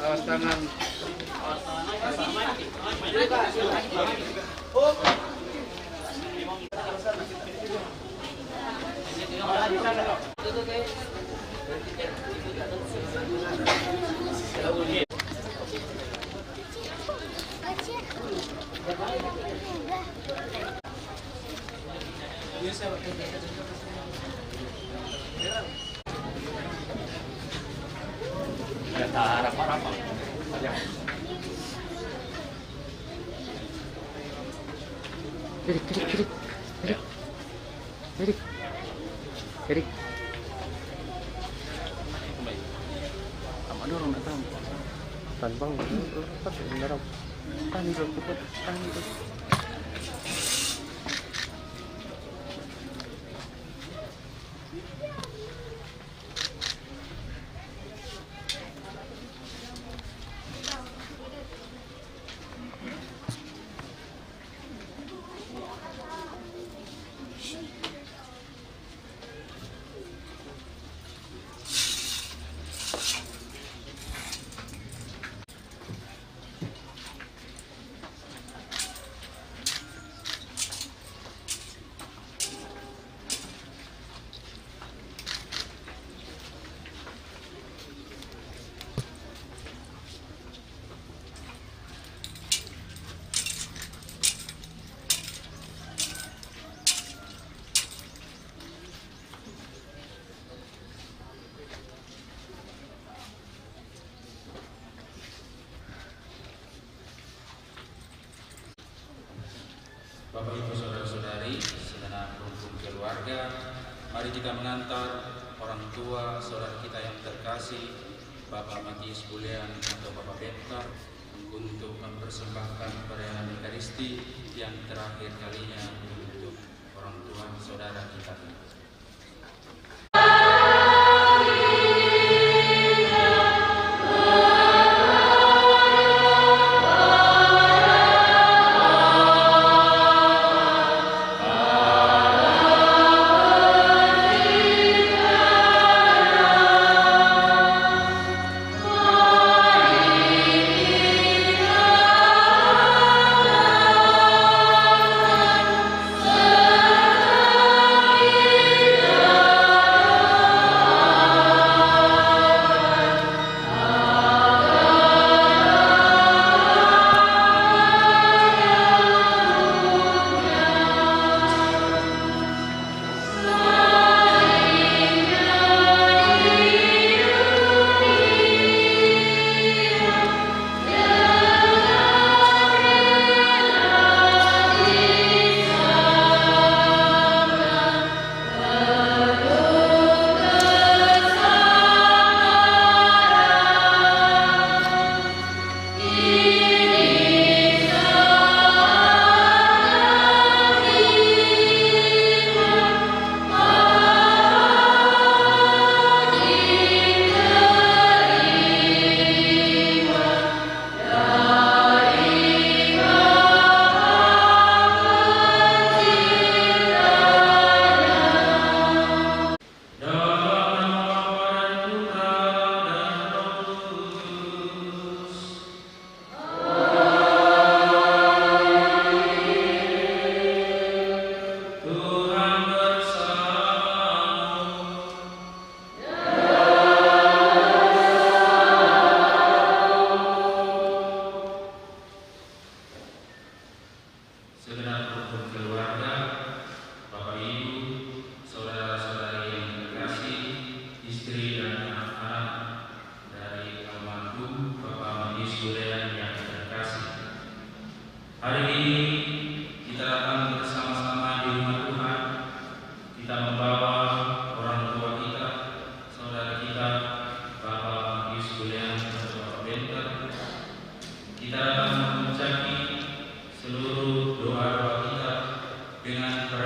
Awas tangan. Harap-harap. Erik. Kamu ada orang datang. Tanbang, lepas darah. Tahan cepat. Bapak Ibu saudara-saudari, segenap rukun keluarga, mari kita mengantar orang tua saudara kita yang terkasih, Bapak Matius Bulian atau Bapak Bektar, untuk mempersembahkan perayaan Ekaristi yang terakhir kalinya untuk orang tua saudara kita.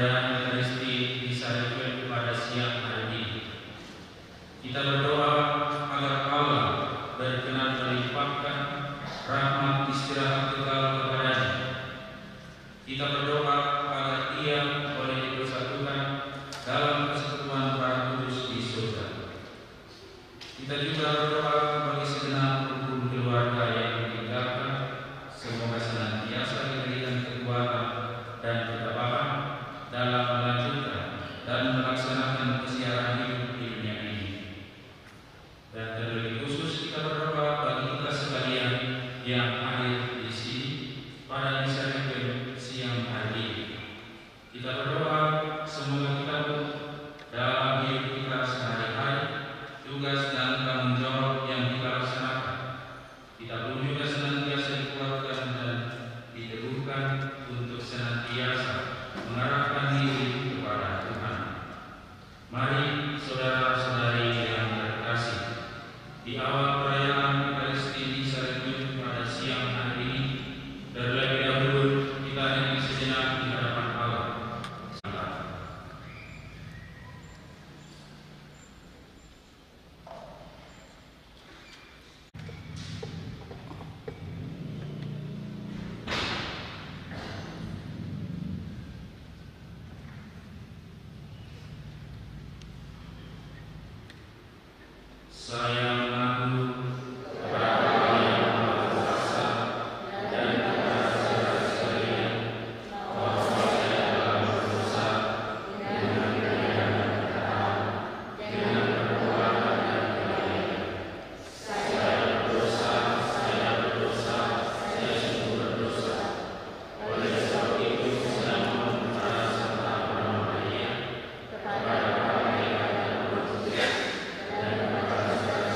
perayaan Ekaristi di Sarjun pada siang hari ini. Kita berdoa agar Allah berkenan melimpahkan rahmat istirahat kekal kepadanya. Kita berdoa agar Ia boleh dipersatukan dalam persekutuan para kudus di surga. Kita juga berdoa bagi segenap rukun keluarga yang meninggalkan, semoga senantiasa diberikan kekuatan dan ketabahan dalam melanjutkan dan melaksanakan kesiaran hidup di dunia ini. Dan terlebih khusus kita berdoa bagi kita sekalian yang hadir di sini pada misa Requiem siang hari ini. Kita berdoa semoga kita pun dalam hidup kita sehari-hari, tugas dan tanggung jawab yang kita laksanakan, kita pun juga senantiasa dikuatkan dan diteguhkan untuk senantiasa mengarahkan diri kepada Tuhan. Mari saudara-saudari yang terkasih, di awal perayaan Ekaristi di Sarjun pada siang hari ini, terlebih dahulu kita hening sejenak di hadapan Allah. Saya mengaku kepada Allah yang Maha Kuasa dan kepada saudara sekalian bahwa saya telah berdosa dengan pikiran dan perkataan, dengan perbuatan dan pikiran. Saya berdosa, saya sungguh berdosa. Oleh sebab itu saya mohon kepada Santa Bapa Maria, kepada para malaikat dan roh kudus, dan kepada saudara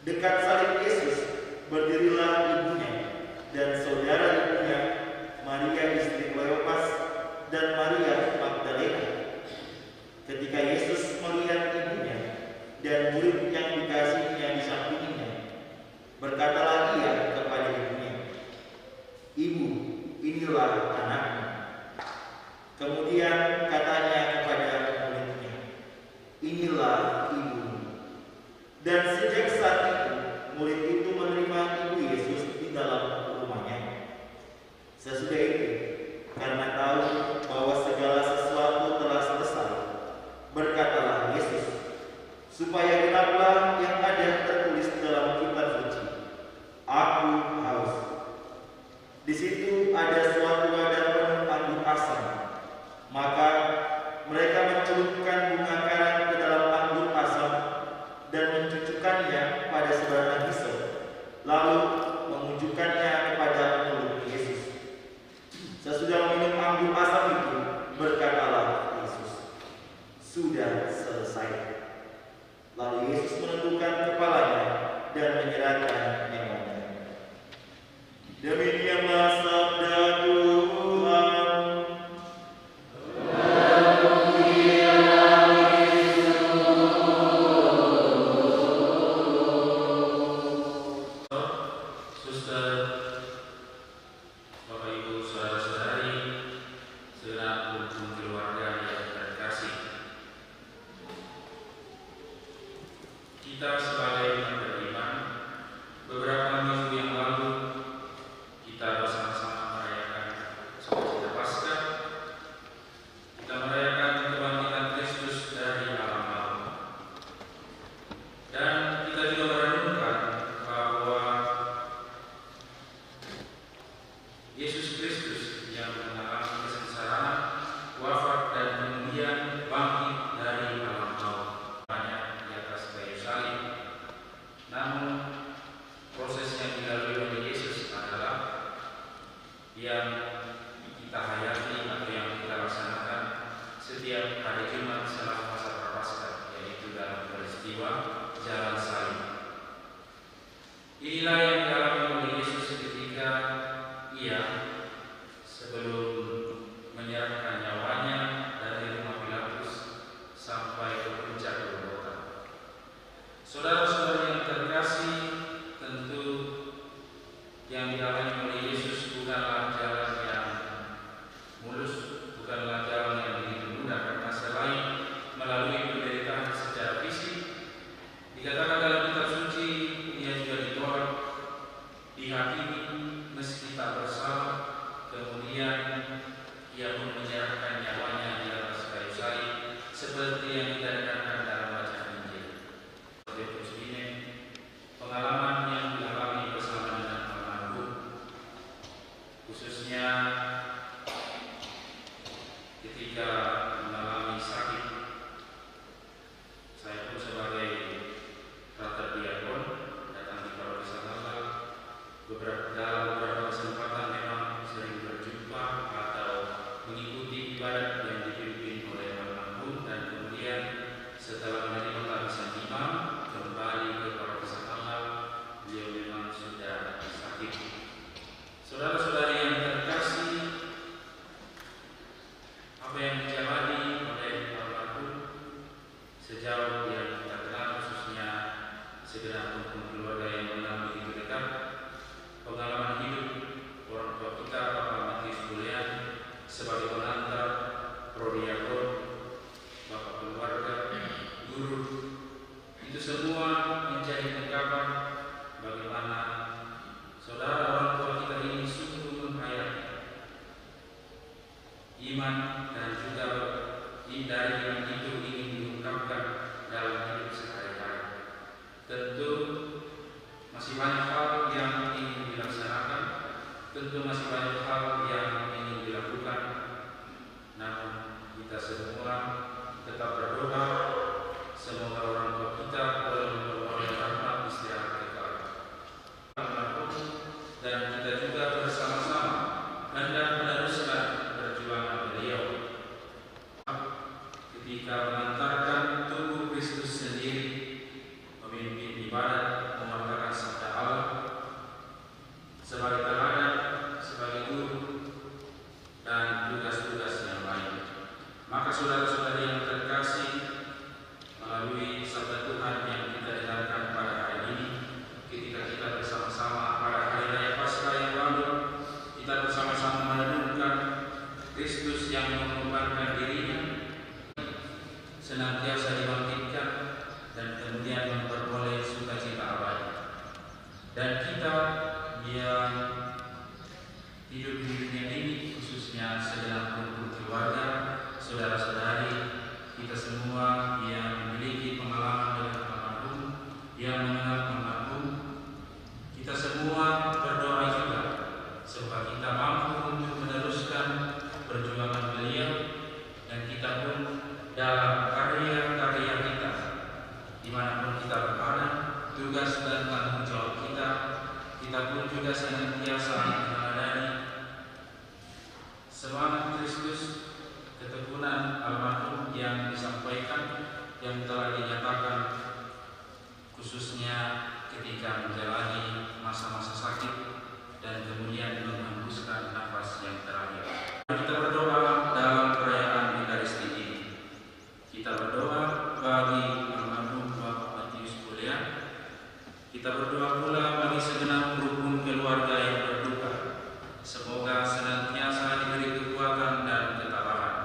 Dekat salib Yesus berdirilah ibunya dan saudara ibunya, Maria istri Kleopas dan Maria Magdalena. Ketika Yesus melihat ibunya dan murid yang dikasihinya di sampingnya, berkatalah ia kepada ibunya, "Ibu, inilah anakmu." Kemudian katanya kepada muridnya, "Inilah ibumu." Dan sejak saat itu, murid itu menerima ibu Yesus di dalam rumahnya. Sesudah itu, karena tahu bahwa segala sesuatu telah selesai, berkatalah Yesus, supaya genaplah yang ada tertulis dalam kitab suci, "Aku haus." Di situ ada suatu wadah penuh anggur asam. Maka mereka mencelupkan bunga karat ke dalam anggur asam dan mencucukkannya pada sebatang hisop, lalu menunjukkannya kepada mulut Yesus. Sesudah minum anggur asam itu, berkatalah Yesus, "Sudah selesai." Lalu Yesus menundukkan kepalanya dan menyerahkan nyawanya. Demikianlah sabda Tuhan. Kita sebagai umat beriman, beberapa minggu yang lalu kita bersama-sama merayakan sukacita Paskah. Kita merayakan kebangkitan Kristus dari alam maut. Dan kita juga merenungkan bahwa Yesus Kristus yang mengalami kesengsaraan, wafat dan kemudian bangkit dari alam maut. Banyak di atas kayu salib. Namun proses yang dilalui oleh Yesus adalah yang kita hayati atau yang kita laksanakan setiap hari Jumat setelah masa Prapaskah, yaitu dalam peristiwa jalan salib. Inilah yang dialami oleh Yesus ketika ia sebelum menyerahkan nyawanya dari rumah Pilatus sampai ke puncak Golgota. Saudara-saudara yang terkasih, tentu yang dialami oleh Yesus bukanlah jalan yang mulus, bukanlah jalan yang begitu mudah, karena selain melalui penderitaan secara fisik, dikatakan dalam kitab suci ia juga ditolak, dihakimi meski tak bersalah, kemudian ia pun menyerahkan nyawanya di atas kayu salib, seperti yang kita dengarkan dalam bacaan Injil. Terus ini pengalaman yang dialami bersama dengan almarhum, khususnya ketika mengalami sakit. Saya pun sebagai frater diakon datang di paroki Sanggala, dalam beberapa kesempatan memang sering berjumpa atau mengikuti ibadat yang dipimpin oleh almarhum, dan kemudian setelah menerima lapisan imam kembali ke paroki Sanggala, beliau memang sudah sakit. Saudara-saudari yang terkasih, apa yang dijalani oleh almarhum sejauh yang kita kenal, khususnya segenap rukun keluarga yang mengenal begitu dekat, pengalaman hidup orang tua kita, Bapak Matius Bulean sebagai pengantar, prodiakon, bapak keluarga, guru, itu semua menjadi ungkapan bagaimana saudara orang tua kita ini sungguh menghayati iman, dan juga dari iman itu ingin diungkapkan dalam hidup sehari-hari. Tentu masih banyak hal yang ingin dilaksanakan, tentu masih banyak hal yang ingin dilakukan, namun kita semua tetap berdoa semoga orang tua kita boleh tugas dan tanggung jawab kita, kita pun juga senantiasa meneladani semangat Kristus, ketekunan almarhum yang disampaikan, yang telah dinyatakan khususnya ketika menjalani masa-masa sakit dan kemudian menghembuskan nafas yang terakhir. Kita berdoa dalam perayaan Ekaristi ini. Kita berdoa bagi almarhum Bapak Matius Bullian. Kita berdoa pula bagi segenap rukun keluarga yang berduka. Semoga senantiasa diberi kekuatan dan ketabahan.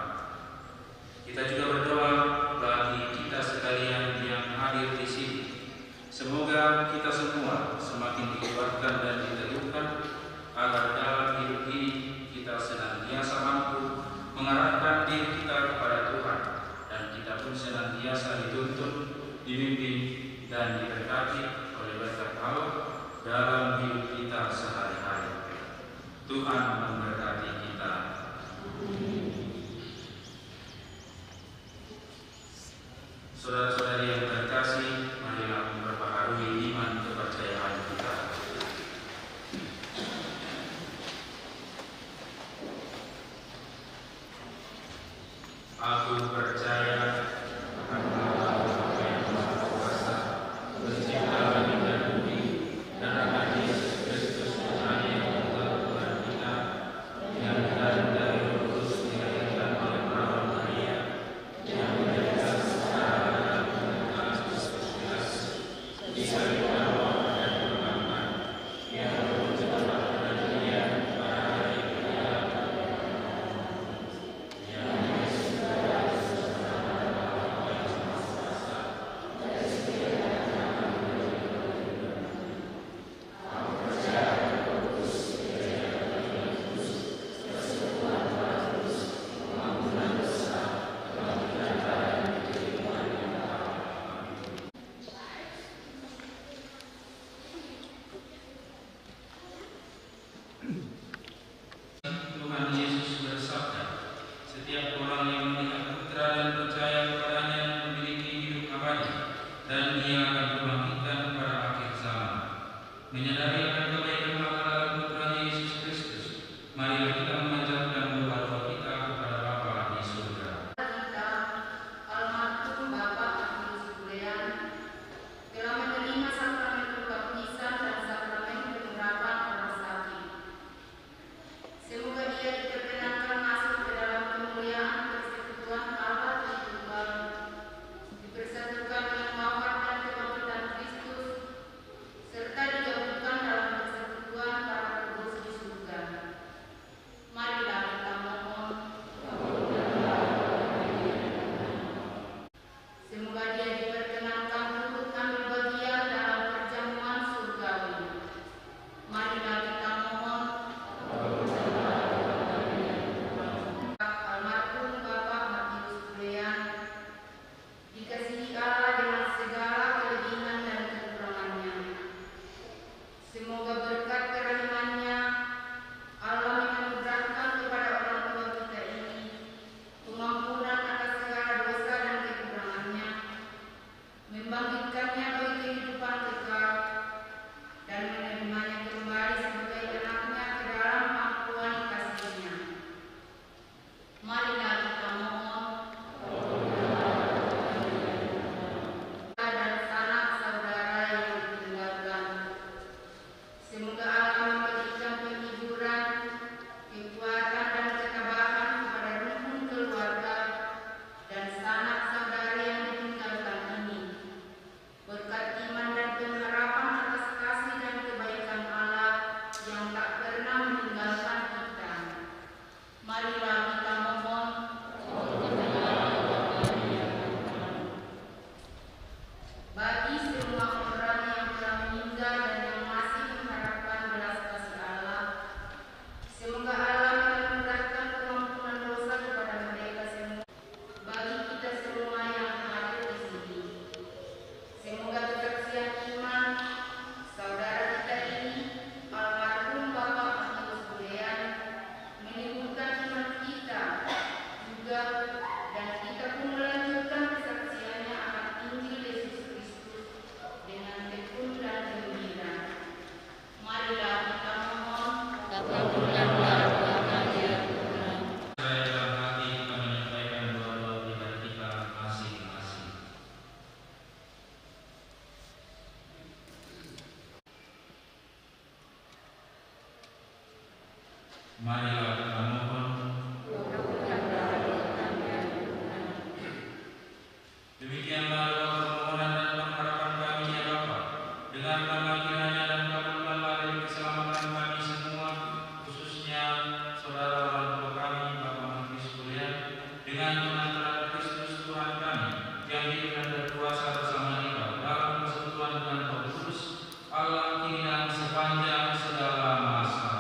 Kita juga berdoa bagi kita sekalian yang hadir di sini. Semoga kita semua semakin dikuatkan dan diteguhkan agar dalam hidup ini kita senantiasa mampu mengarahkan diri kita kepada Tuhan, dan kita pun senantiasa dituntun, dibimbing dan diberkati oleh berkat Allah dalam hidup kita sehari-hari. Tuhan memberkati kita. Saudara-saudari yang terkasih, marilah memperbaharui iman kepercayaan kita. Aku percaya akan Allah yang Maha Kuasa, Pencipta langit dan bumi, dan akan Yesus Kristus Tuhan yang adalah Tuhan kita, yang dari Roh Kudus dilahirkan oleh perawan Maria, yang menderita secara dan menderita disalibkan dan dimakamkan, yang berbangkit dari dunia pada hari ketiga, yang Tuhan Yesus bersabda, setiap orang yang melihat Putra dan percaya kepadanya memiliki hidup abadi, dan Ia akan membangkitkan pada akhir zaman. Menyadari akan kebaikan Allah dalam Putranya Yesus Kristus, marilah kita memanjatkan doa-doa kita kepada Bapa di surga. Almarhum Bapak Matius Bullian telah menerima sakramen pembaptisan dan sakramen penyerapan orang sakit. Semoga ia diperkenankan masuk ke dalam kemuliaan persekutuan Allah Tritunggal, dipersatukan dengan wafat dan kebangkitan Marilah kita mohon. Demikianlah doa permohonan dan pengharapan kami ya Bapa. Dengarkanlah kiranya dan kabulkanlah dari keselamatan kami semua, khususnya saudara orang tua kami, Bapak Matius Bullian, dengan pengantaran Kristus Tuhan kami, yang hidup dan berkuasa bersama kita dalam persekutuan dengan Roh Kudus, Allah kini dan sepanjang segala masa.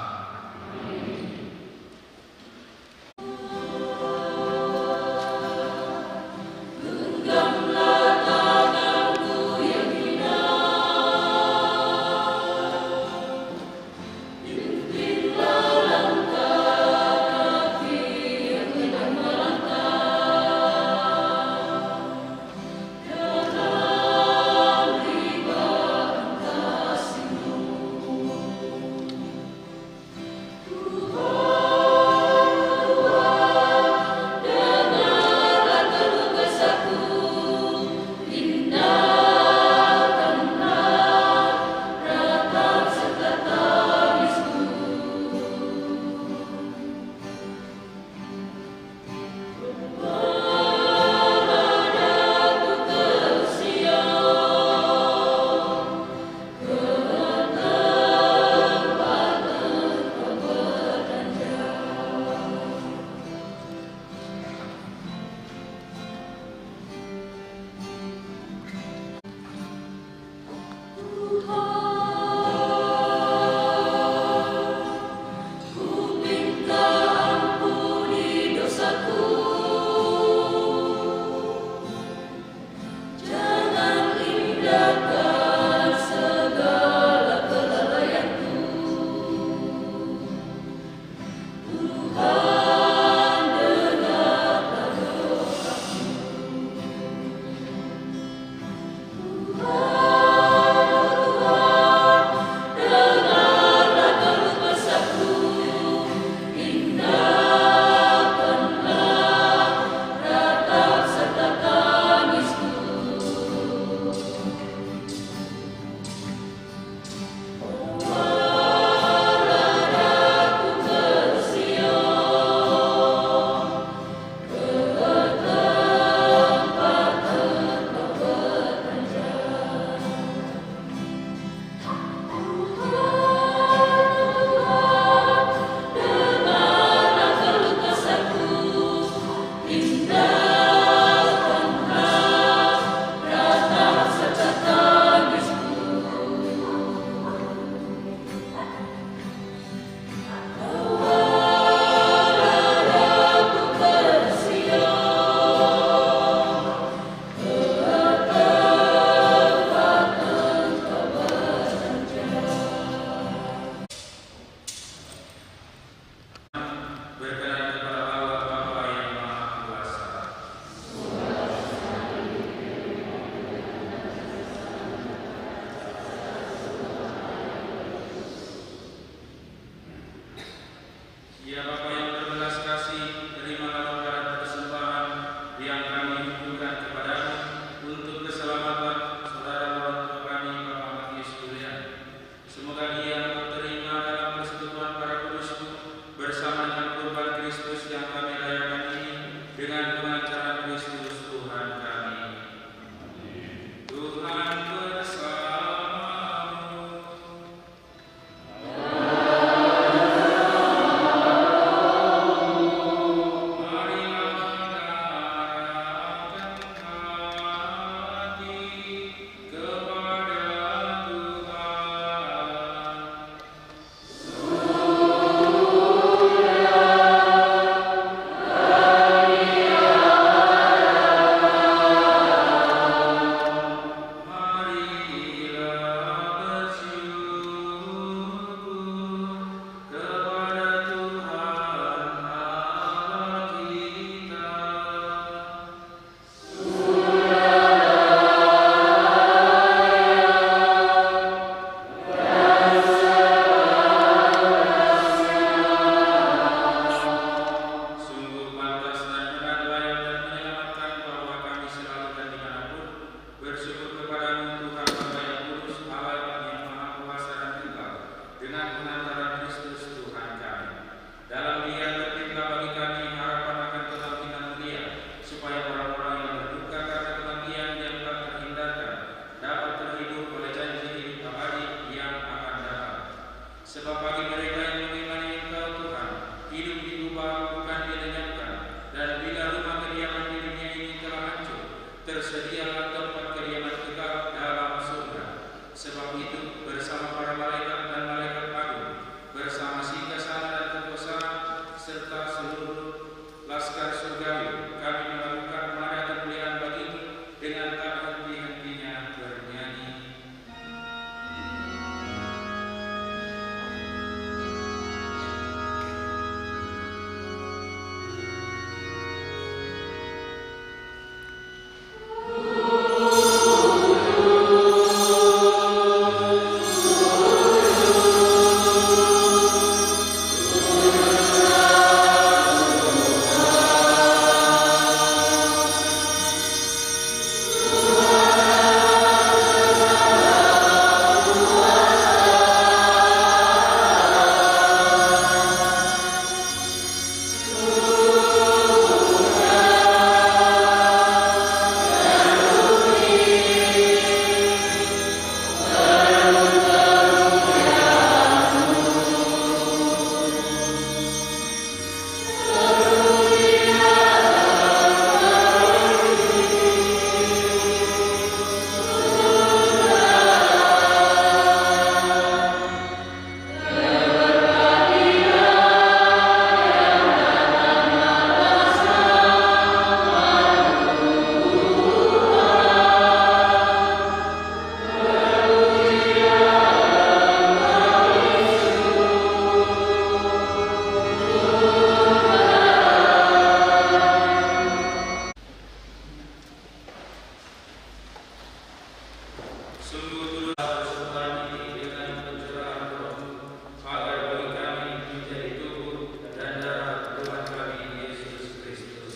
Sungguh turut bersuka dengan pencurahan Roh, agar bagi kami menjadi tubuh dan darah Tuhan kami Yesus Kristus.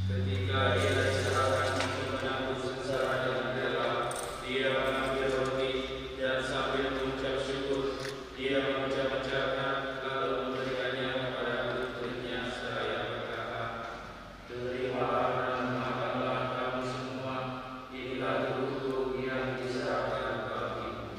Ketika Dia diserahkan untuk menanggung sengsara dengan rela, Dia mengambil roti dan sambil mengucap syukur, Dia mengucap-ucapkan lalu memberikannya kepada murid-muridnya seraya berkata, "Terimalah dan makanlah kamu semua, inilah tubuhku yang diserahkan bagimu."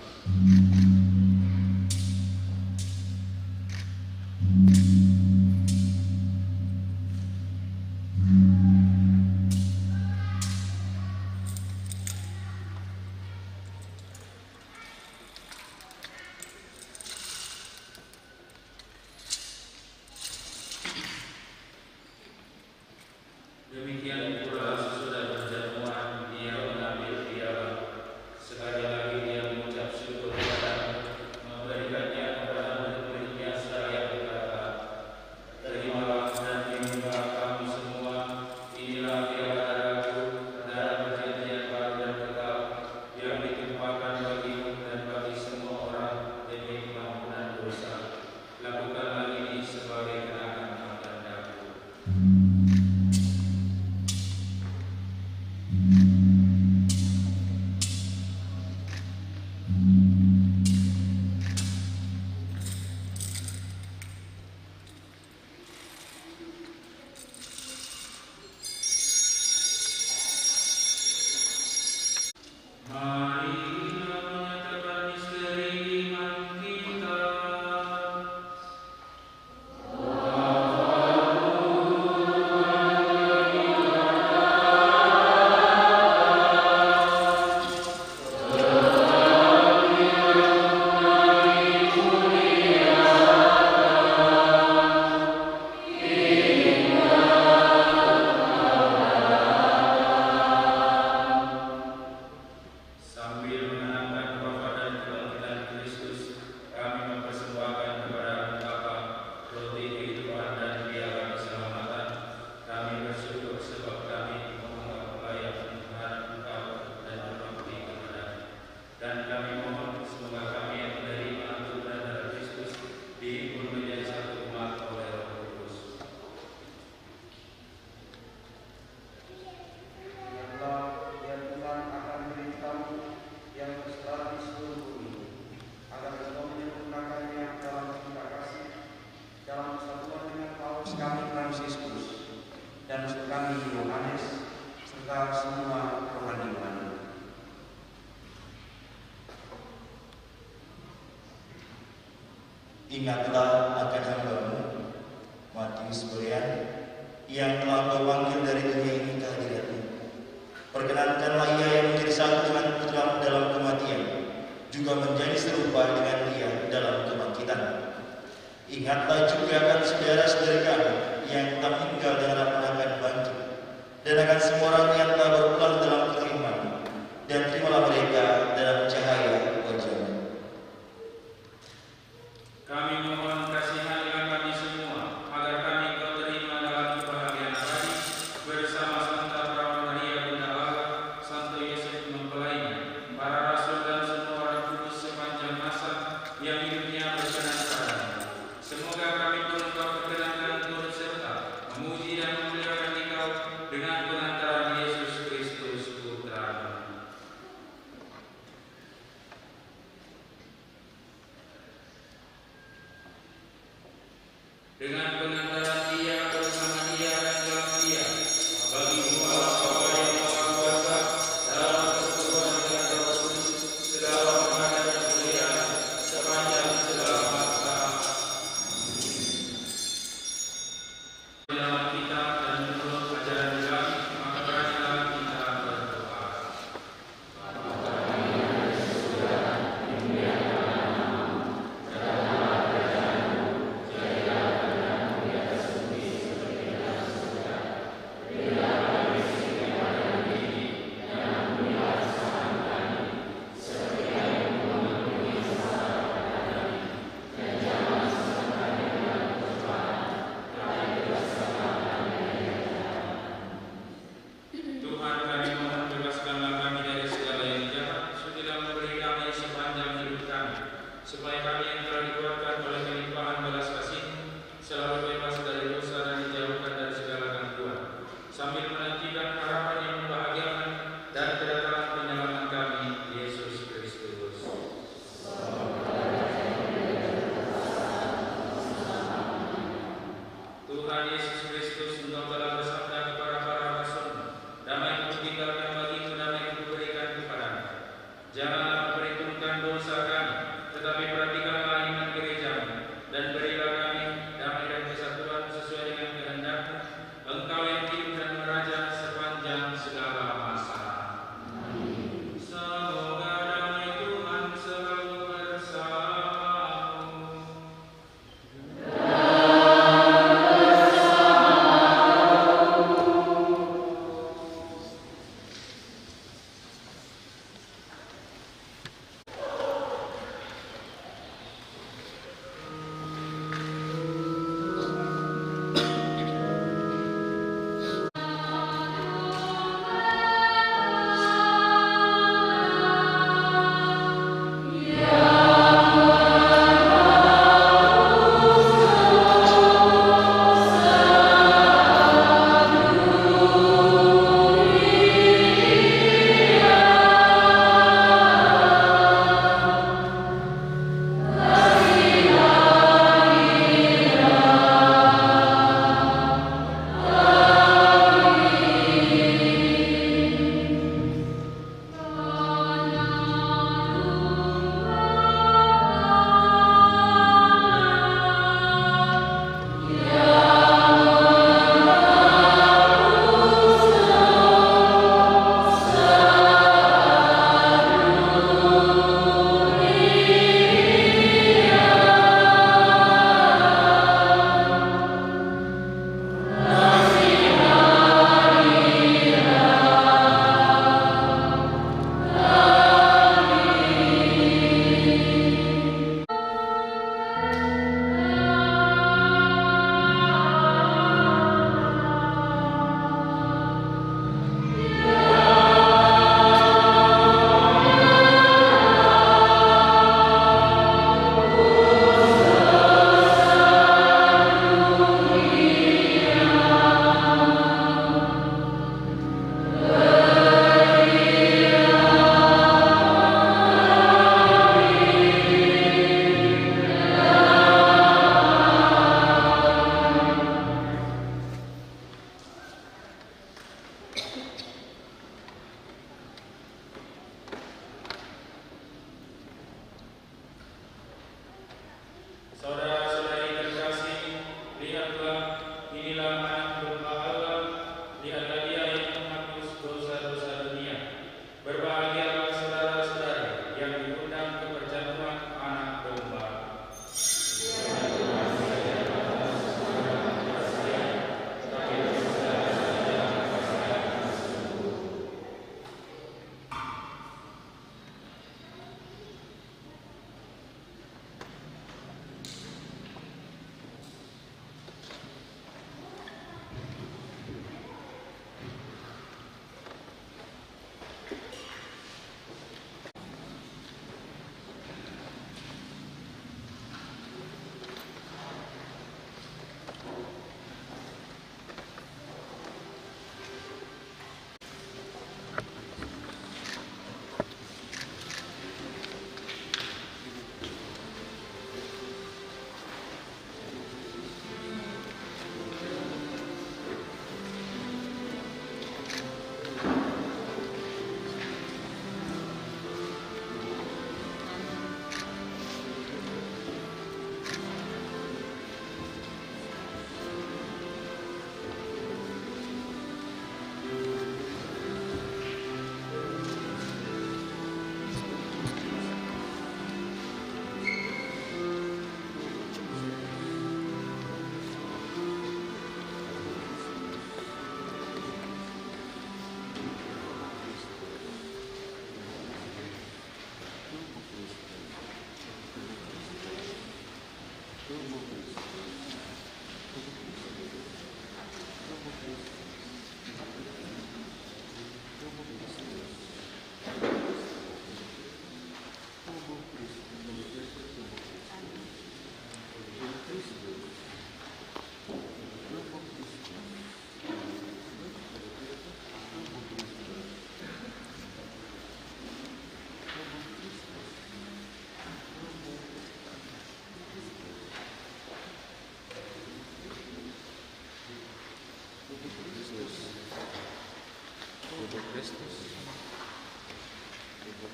Demikian pula sesudah berjamuan Dia mengambil piala. Sekali lagi Dia mengucap syukur kepada memberikannya kepada murid-muridnya seraya berkata, "Terimalah dan minumlah kamu semua, inilah piala darahku, darah perjanjian baru dan kekal, yang ditumpahkan bagimu dan bagi semua orang demi pengampunan dosa. Lakukanlah ini sebagai kenangan akan aku." Mari kita menyatakan misteri iman kita. Sambil mengenangkan wafat dan kebangkitan Kristus, kami mempersembahkan kepada Bapa roti kehidupan dan piala keselamatan. Kami bersyukur sebab kami menganggap layak menghadap Engkau dan berbakti kepada-Mu. Dan kami mohon semoga kami yang menerima tubuh dan darah Kristus dihimpun menjadi satu umat oleh Roh Kudus. Ya Tuhan akan beritamu yang tersebar di seluruh bumi, agar engkau menyempurnakannya dalam cinta kasih, dalam persatuan dengan Paulus kami Fransiskus dan kami Yohanes serta semua rohani-rohani. Ingatlah akan hamba-Mu, Matius Bulean, yang telah Kau panggil dari dunia ini ke hadirat-Mu. Perkenankanlah ia yang menjadi satu dengan Putra-Mu dalam kematian, juga menjadi serupa dengan Dia dalam kebangkitan. Ingatlah juga akan saudara-saudari kami yang tak tinggal dan akan bangkit, dan akan semua orang yang telah berpulang dalam keimanan, dan terimalah mereka dalam cahaya wajah-Mu. Kami mohon kasihanilah kami semua, agar kami Kau terima dalam kebahagiaan abadi bersama Santa Perawan Maria Bunda Allah, Santo Yosef mempelainya, para rasul dan semua orang kudus sepanjang masa yang hidupnya berkenan padamu. Semoga kami pun Engkau perkenankan turut serta memuji dan memuliakan Engkau dengan pengantaran Yesus Kristus Putra-Mu. Dengan pengantaran Dia, bersama Dia dan dalam Dia, bagi-Mu Allah Bapa yang Maha Kuasa, dalam persekutuan dengan Roh Kudus, segala hormat dan kemuliaan sepanjang segala masa. Dalam kitab dan menurut ajaran Ilahi, maka beranilah kita berdoa.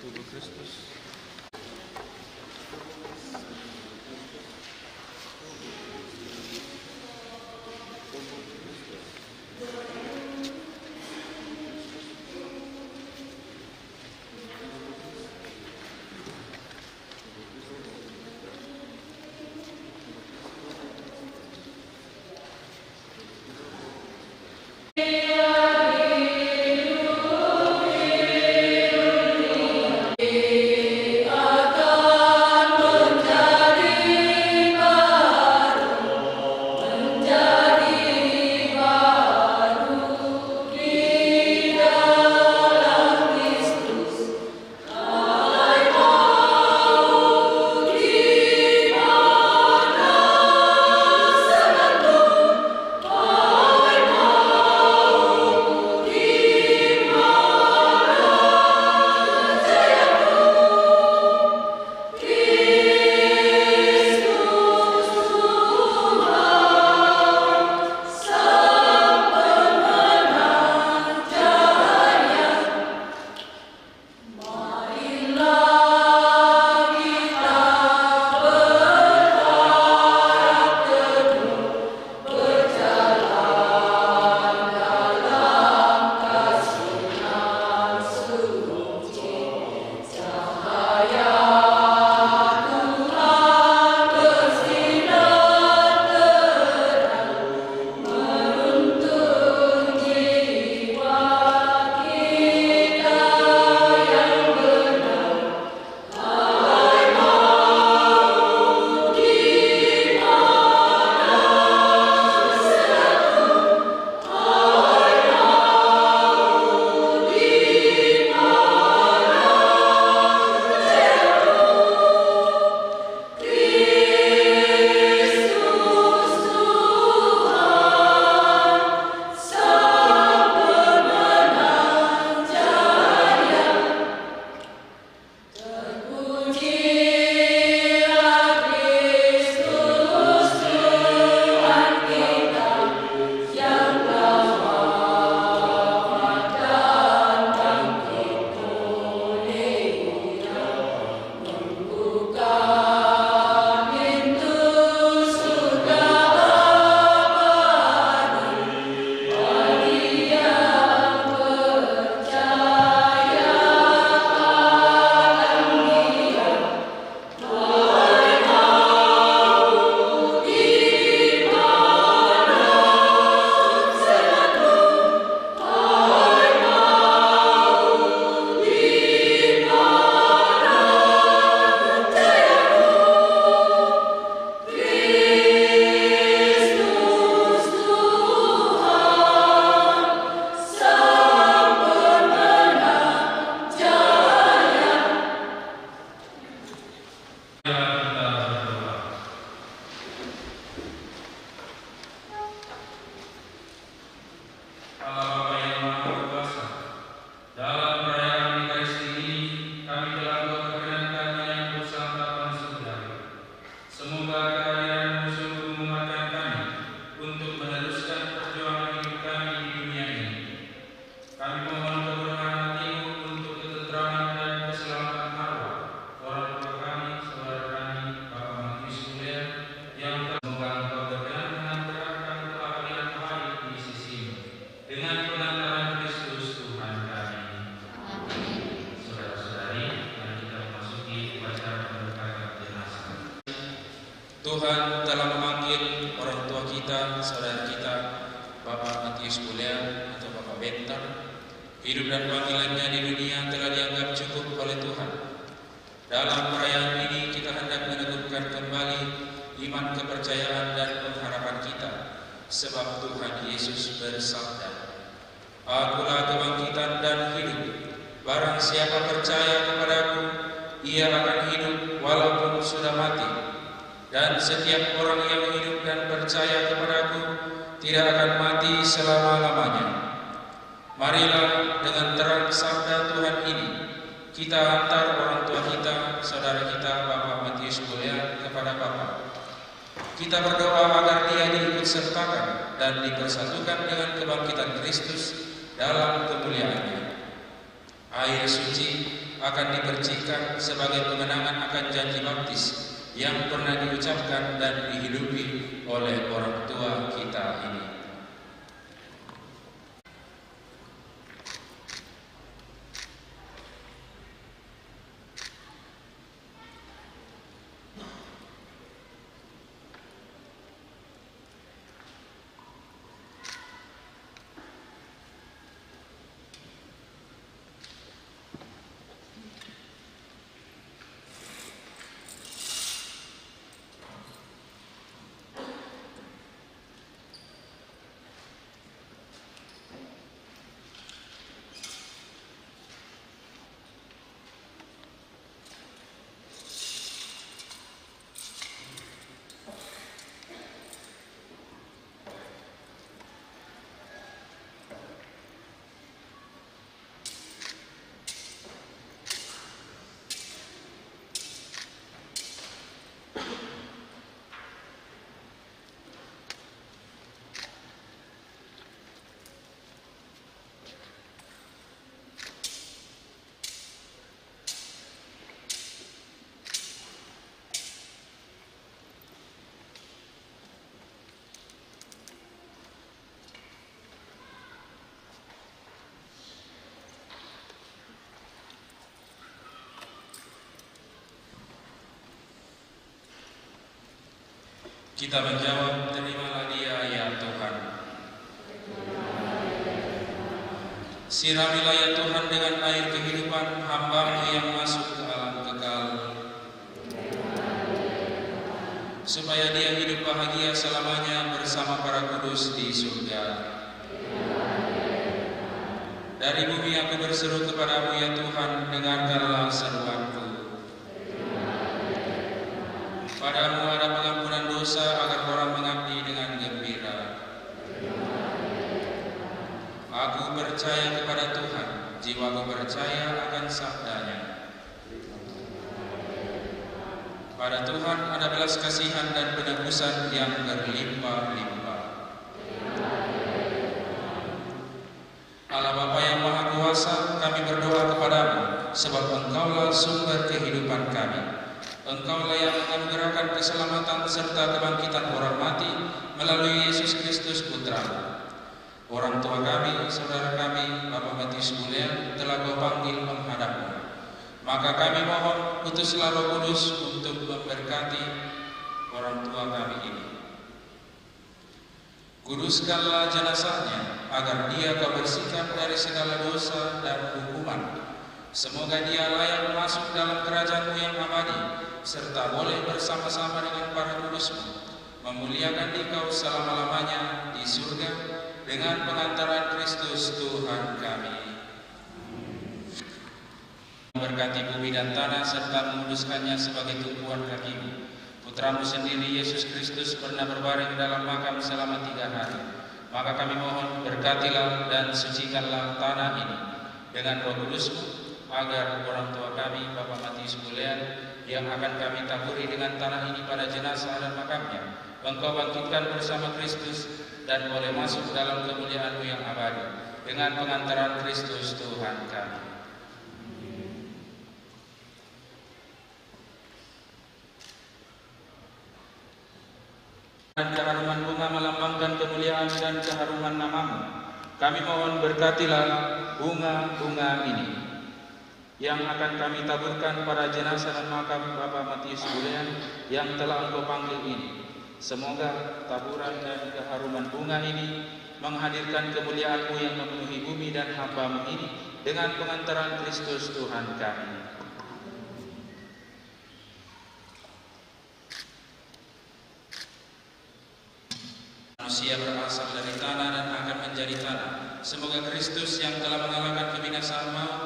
tubuh Kristus. Tuhan telah memanggil orang tua kita, saudara kita, Bapak Matius Bulean atau Bapak Bentar. Hidup dan panggilannya di dunia telah dianggap cukup oleh Tuhan. Dalam perayaan ini kita hendak meneguhkan kembali iman, kepercayaan dan pengharapan kita, sebab Tuhan Yesus bersabda, "Akulah kebangkitan dan hidup. Barang siapa percaya kepadaku, ia akan hidup walaupun sudah mati. Dan setiap orang yang hidup dan percaya kepadaku tidak akan mati selama-lamanya." Marilah dengan terang sabda Tuhan ini kita hantar orang tua kita, saudara kita Bapak Matius Bulean kepada Bapa. Kita berdoa agar dia diikut sertakan dan dipersatukan dengan kebangkitan Kristus dalam kemuliaannya. Air suci akan dipercikan sebagai pengenangan akan janji baptis yang pernah diucapkan dan dihidupi oleh orang tua kita ini. Kita menjawab, terimalah Dia ya Tuhan. Siramilah ya Tuhan dengan air kehidupan hamba-Mu yang masuk ke alam kekal, supaya dia hidup bahagia selamanya bersama para kudus di surga. Dari bumi aku berseru kepadamu ya Tuhan, dengarkanlah seruanku. Padamu ada pengampunan dosa agar orang mengabdi dengan gembira. Aku percaya kepada Tuhan, jiwaku percaya akan sabdanya. Pada Tuhan ada belas kasihan dan penebusan yang berlimpah-limpah. Allah Bapa yang Maha Kuasa, kami berdoa kepadamu, sebab Engkaulah sumber kehidupan kami. Engkaulah yang menganugerahkan keselamatan serta kebangkitan orang mati melalui Yesus Kristus Putra-Mu. Orang tua kami, saudara kami, Bapak Matius Bulean telah Kau panggil menghadap-Mu. Maka kami mohon, utuslah Roh Kudus untuk memberkati orang tua kami ini. Kuduskanlah jenazahnya agar dia Kau bersihkan dari segala dosa dan hukuman. Semoga dia layak masuk dalam kerajaan-Mu yang abadi, serta boleh bersama-sama dengan para kudus-Mu memuliakan Dikau selama-lamanya di surga dengan pengantaran Kristus Tuhan kami. Memberkati bumi dan tanah serta menguduskannya sebagai tumpuan kaki-Mu. Putra-Mu sendiri Yesus Kristus pernah berbaring dalam makam selama 3 hari. Maka kami mohon, berkatilah dan sucikanlah tanah ini dengan Roh Kudus-Mu, agar orang tua kami, Bapak Matius Bulean, yang akan kami taburi dengan tanah ini pada jenazah dan makamnya, Engkau bangkitkan bersama Kristus dan boleh masuk dalam kemuliaan-Mu yang abadi dengan pengantaran Kristus Tuhan kami. Dan keharuman bunga melambangkan kemuliaan dan keharuman nama-Mu. Kami mohon, berkatilah bunga-bunga ini yang akan kami taburkan pada jenazah dan makam Bapak Matius Bulean yang telah Engkau panggil ini. Semoga taburan dan keharuman bunga ini menghadirkan kemuliaan-Mu yang memenuhi bumi dan hamba-Mu ini dengan pengantaran Kristus Tuhan kami. Manusia berasal dari tanah dan akan menjadi tanah. Semoga Kristus yang telah mengalahkan kebinasaan maut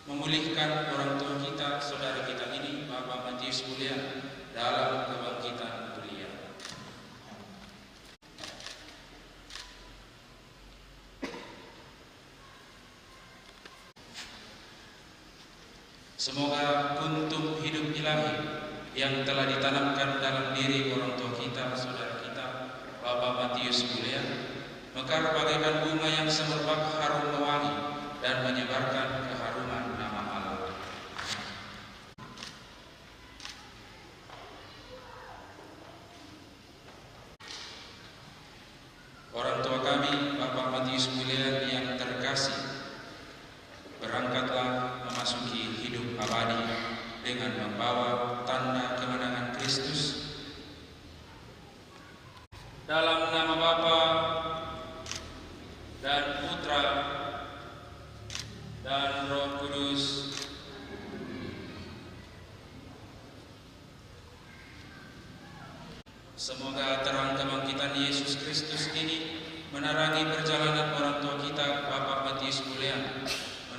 memulihkan orang tua kita, saudara kita ini, Bapak Matius Bulean, dalam kebangkitan beliau. Semoga kuntum hidup ilahi yang telah ditanamkan dalam diri orang tua kita, saudara kita, Bapak Matius Bulean, mekar bagaikan bunga yang semerbak harum mewangi dan menyebarkan keharuman abadi dengan membawa tanda kemenangan Kristus. Dalam nama Bapa dan Putra dan Roh Kudus. Semoga terang kebangkitan Yesus Kristus ini menerangi perjalanan orang tua kita, Bapak Matius Bulean,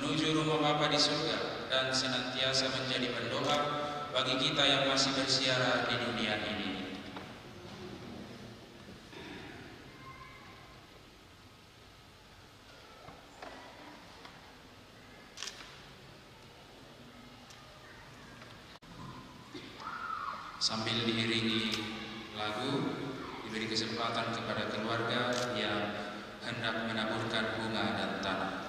menuju rumah Bapa di surga dan senantiasa menjadi pendoa bagi kita yang masih bersiara di dunia ini. Sambil diiringi lagu, diberi kesempatan kepada keluarga yang hendak menaburkan bunga dan tanah.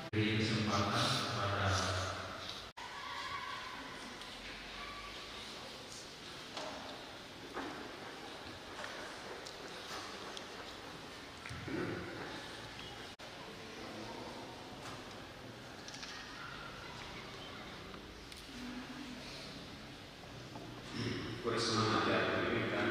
Beri kesempatan kepada bersemangat ya diberikan.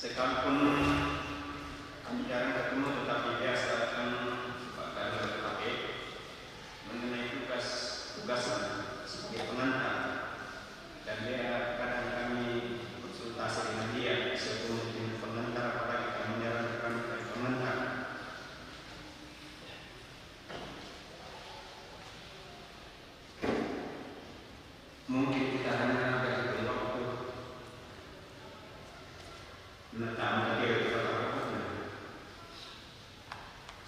Sekalipun kami jarang ketemu, tetapi biasa akan bahkan berbagai mengenai tugas sebagai pengantar, dan dia kadang kami konsultasi dengan dia sebelum menjadi pengantar, apalagi kami menjalankan pengantar. Mungkin kita hanya ada waktu menetapkan dia di kota-kota.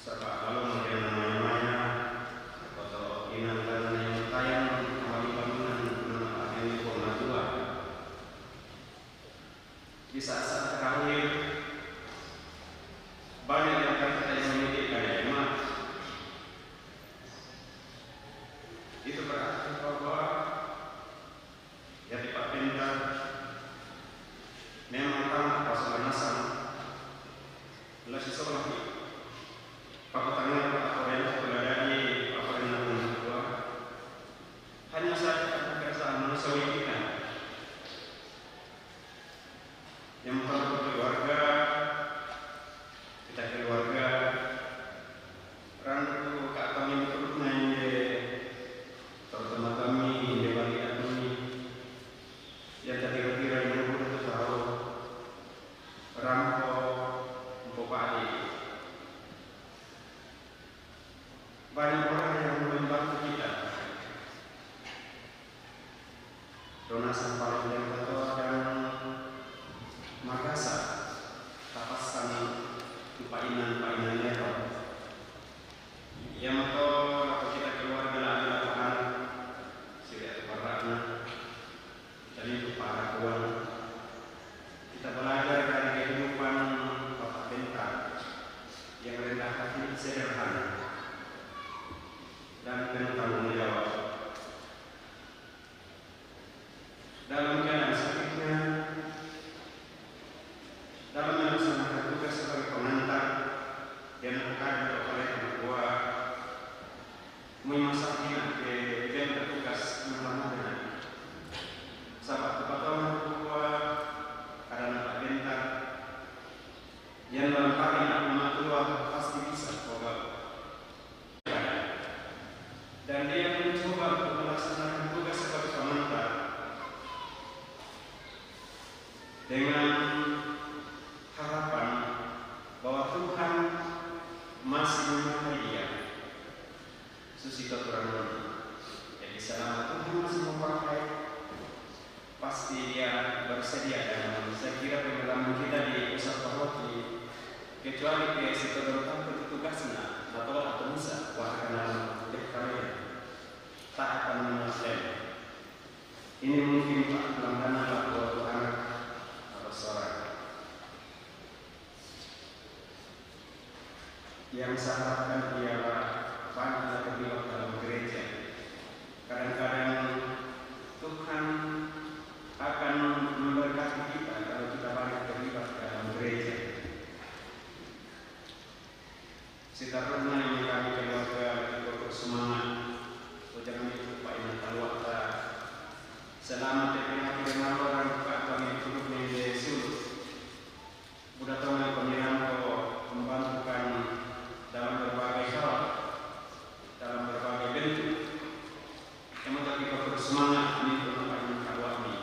Sebab kalau mungkin namanya atau inatan yang tayang kembali bangunan menempatkan di Purna 2. Di saat-saat terakhir banyak yang akan kita memikirkan emak. Itu berarti bahwa jadi Pak Pintar memang tamat pasal nasan lah sisa lagi pakotanya Pak Korea dari Pak Korea kedua hanya saja pekerjaan manusiawi kita yang membantu keluarga kita keluarga rangku kak kami berunai terutama kami di bagian kami yang kira-kira yang perlu tahu Rampo Mpopadi. Banyak orang yang membantu kita. Donasan paling Jakarta dan Makassar tapasan painan level. Yang atau kita keluarga lagi lapangan sudah perannya. Jadi itu para kawan kita belajar dari kehidupan Bapak Pintar yang rendah hati, sederhana dan penuh tanggung jawab. Dalam keadaan sakitnya, dalam melaksanakan tugas sebagai pengantar yang terkadang oleh anak buah, memasaknya ke dia bertugas melamanya. Sahabat kepada orang tua karena Pak Pintar yang dalam hari anak tua pasti bisa coba dan dia mencoba untuk melaksanakan tugas sebagai pengantar dengan harapan bahwa Tuhan masih kecuali ke sekedar petugasnya atau Musa warga dalam kalian tak akan menasem. Ini mungkin Pak pelangganan atau anak atau seorang yang saya harapkan ialah banyak terlibat dalam gereja. Kadang-kadang Tuhan akan memberkati kita kalau kita banyak terlibat dalam gereja. Sekarang yang kami keluarga cukup semangat. Jangan lupa ini kalau selama TPH dengan orang kami cukup Yesus. Budak tahu pengiran membantukan dalam berbagai hal, dalam berbagai bentuk. Yang kita bersemangat ini untuk kami.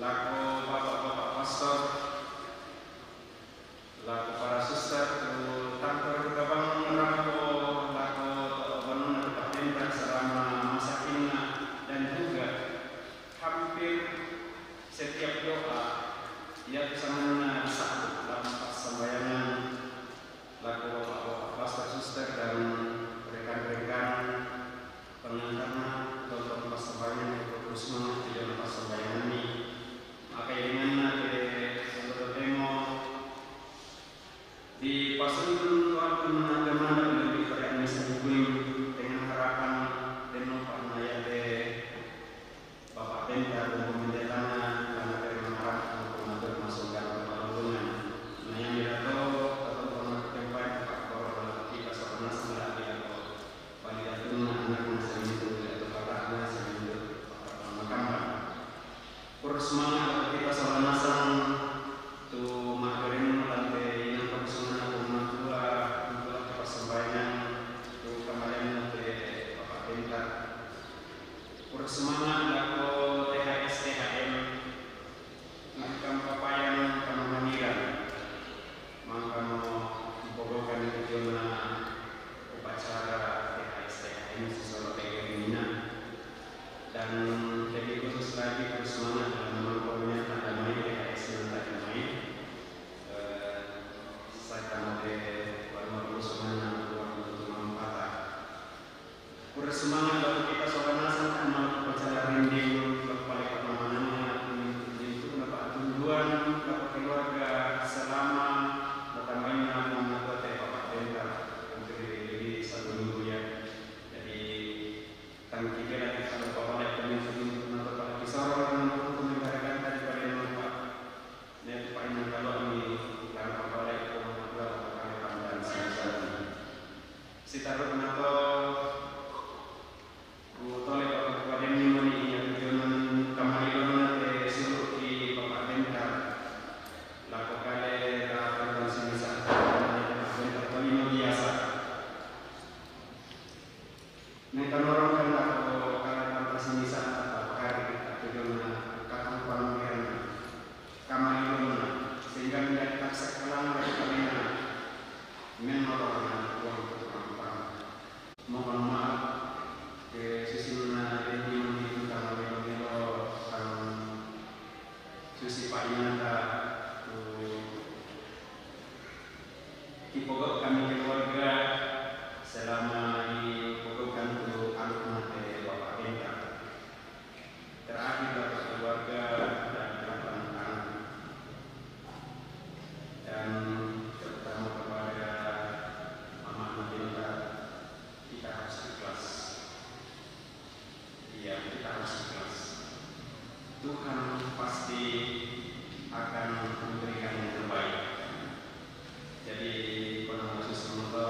Laku bapak-bapak pastor, laku para suster, tanpa berkabang laku bangunan tempat selama masa kini dan juga hampir setiap doa ia bersama satu dalam sembayangan laku bapak-bapak pastor, suster dan rekan-rekan pengantarnya untuk sembayangan yang bersemangat di dalam sembayangan ini. Maka dengan menurut demo di pasal waktu menanda lebih pada misi dengan harapan demo panaya de Bapak Penta dan pembentangan karena dari mengharap untuk mengatur masuk dalam perlindungan. Nah yang dirato atau pernah tempat Pak Korol kita seorang sebelah dia atau panitia anak itu atau bapaknya itu makamkan. Semangat kita seorang nasang tu makarin lantai yang personal rumah tua untuk persembahyang tu kemarin nanti Bapak Penta. Semangat laku THS THM makam papayan pemanggilan maka mau dibogokan itu jumlah upacara THS THM sesuatu tegaknya dan lebih khusus lagi bersemangat dalam mengkoordinat damai THS yang tak damai. Saya akan baru semangat untuk memanfaat. Bersemangat kalau kita seorang nasab akan upacara rinding balik permamanannya itu dapat tujuan dapat keluarga selama datangnya mengatur Bapak Penta untuk di satu minggu ya. Jadi kami kira kalau Bapak ada penyusun atau pada kisaran untuk menegakkan daripada yang lupa. Nanti Pak ini kalau ini karena Bapak ada itu mengatur kami pandang sama-sama. Sitaruh kenapa toleh Bapak kepada ini yang tujuan kemahiran dari seluruh di Bapak Penta lakukan rapat konsentrasi Bapak Penta paling biasa. Mereka orang kan kalau kalian sini saat hari tujuan kakak panggilan kemahiran sehingga menjadi tak sekalang dari kalian menolong uang berpang. Mohon maaf ke sisi mana ini tentang melo susi Pak Inanda dipokok kami keluarga selama di pokokkan untuk anak mati Bapak Penta terakhir dapat keluarga dan kerabat anak dan terutama kepada Mama Penta kita harus ikhlas. Iya, kita harus ikhlas. Tuhan pasti akan memberikan yang terbaik. Jadi penanggung sesuatu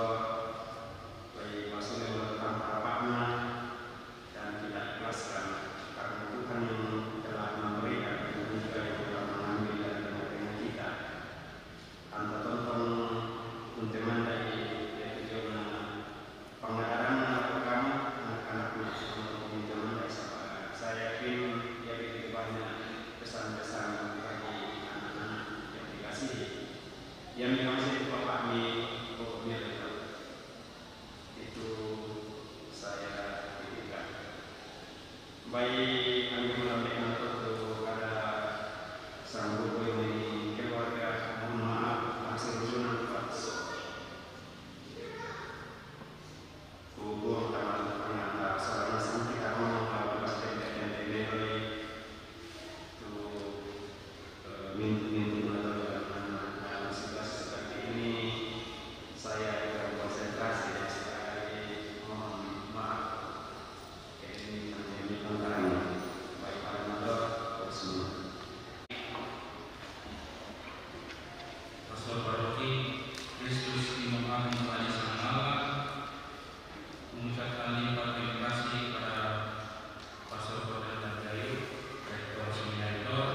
bagi maksudnya tentang harapannya dan tidak ikhlaskan karena Tuhan yang telah memberikan dan juga yang telah mengambil dari dengan kita. Anda tonton untuk mandai yaitu jurnal pengajaran atau kamu anak-anak untuk peminjaman saya yakin ya begitu banyak pesan-pesan bagi anak-anak yang dikasihi. Yang dikasih Bapak ini pokoknya itu saya pikirkan. Baik kami menyampaikan untuk pada sang guru ini keluarga mohon maaf hasil Pastor Paroki Kristus Imam Agung Bani Sangamala, mengucapkan limpah terima kasih kepada Pastor Kodel Tanjayu, Rektor Seminaritor,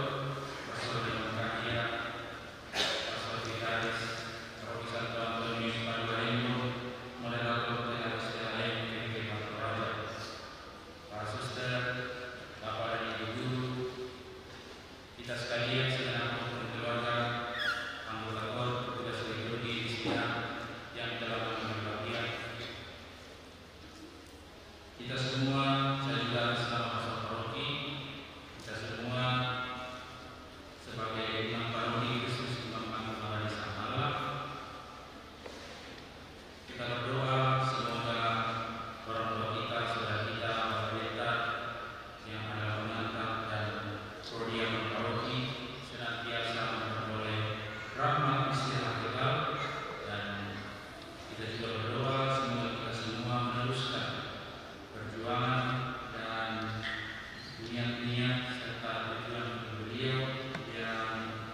Pastor Dewan Kahya, Pastor Vitalis, Profesor Antonius Paduaringo, Moderator THSDAM PPK Toraja, para suster, Bapak dan Ibu Guru, kita sekalian segenap keluarga, anggota KOR, petugas liturgi di sekitar yang telah mengambil bagian. Kita semua, saya juga selama Pastor Paroki, kita semua sebagai imam paroki Kristus Imam Agung Bani Sangamala, kita berdoa semoga orang tua kita, saudara kita, Bapak Pendeta yang adalah pengantar dan prodiaman paroki senantiasa memperoleh rahmat istirahat kekal, dan kita juga berdoa semoga kita semua meneruskan perjuangan dan niat-niat serta tujuan beliau yang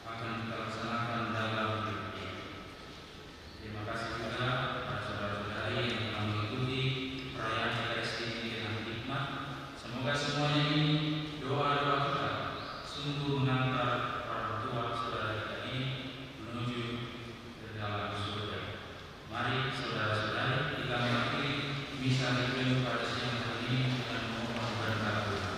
akan kita laksanakan dalam hidup ini. Terima kasih juga pada saudara-saudari yang telah mengikuti perayaan Ekaristi ini dengan hikmat. Semoga semuanya ini doa-doa kita sungguh mengantar para tua saudara kita ini menuju ke dalam surga. Mari saudara-saudari kita mengakhiri misa Requiem pada siang hari ini dengan memohon berkat Tuhan.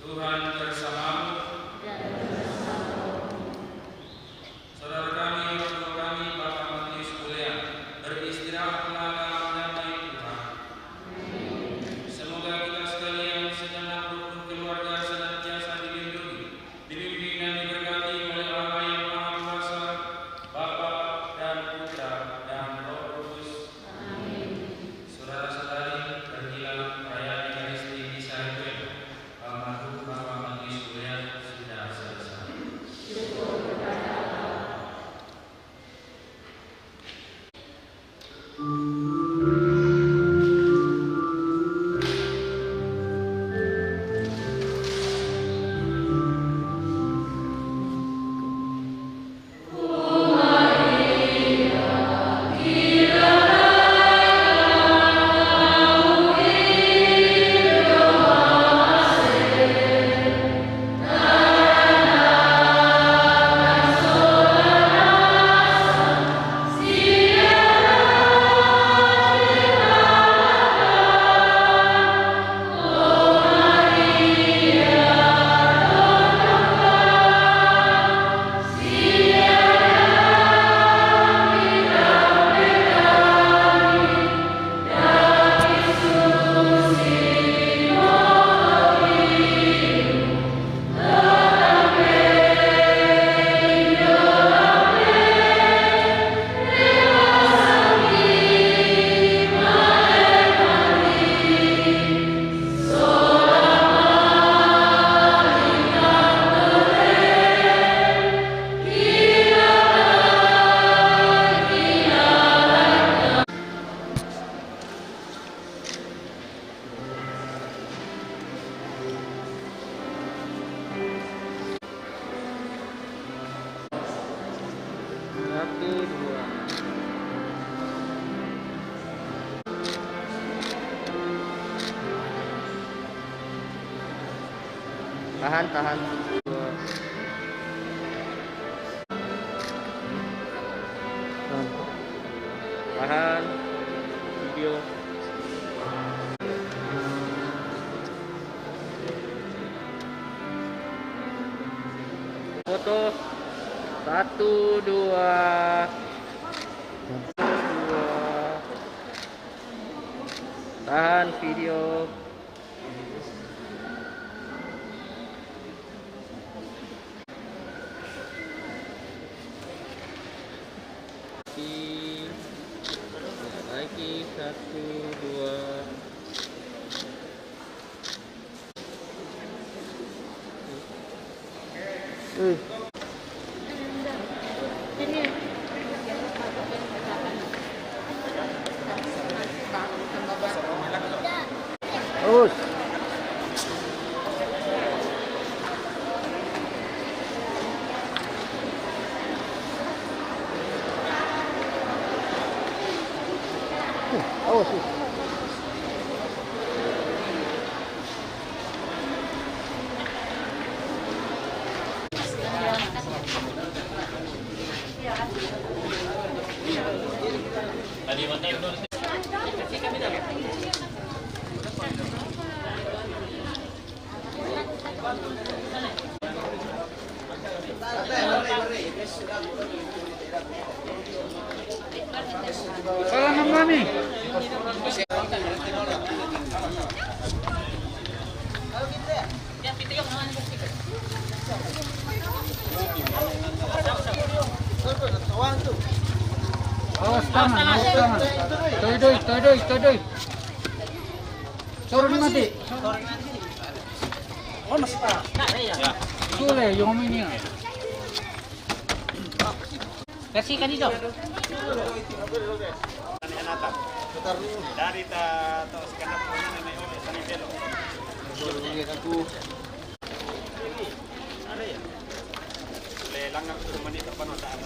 Tuhan bersamamu. Saudara kami, orang tua kami, Bapak Matius Bulean, beristirahatlah dalam damai Tuhan. Semoga kita sekalian segenap rukun keluarga senantiasa dilindungi, dibimbing dan diberkati oleh Allah yang Maha Kuasa, Bapa dan Putra dan Roh Kudus. Saudara-saudari, pergilah perayaan Ekaristi Misa Requiem almarhum Bapak Matius Bulean sudah selesai. Satu, dua. Tahan, tahan. Dua. Tahan. Video. Foto. Satu, dua. Dua. Tahan video. Lagi satu, dua. Ini Salah nama nih. Awas tangan, awas tangan. Toy. Turun mati. Oh, masih Pak. Sule, yung ini. Kasih kan itu. Dari tato sekarang punya nenek tani belo. Aku Ada ya? Lelang aku suruh mandi depan otak.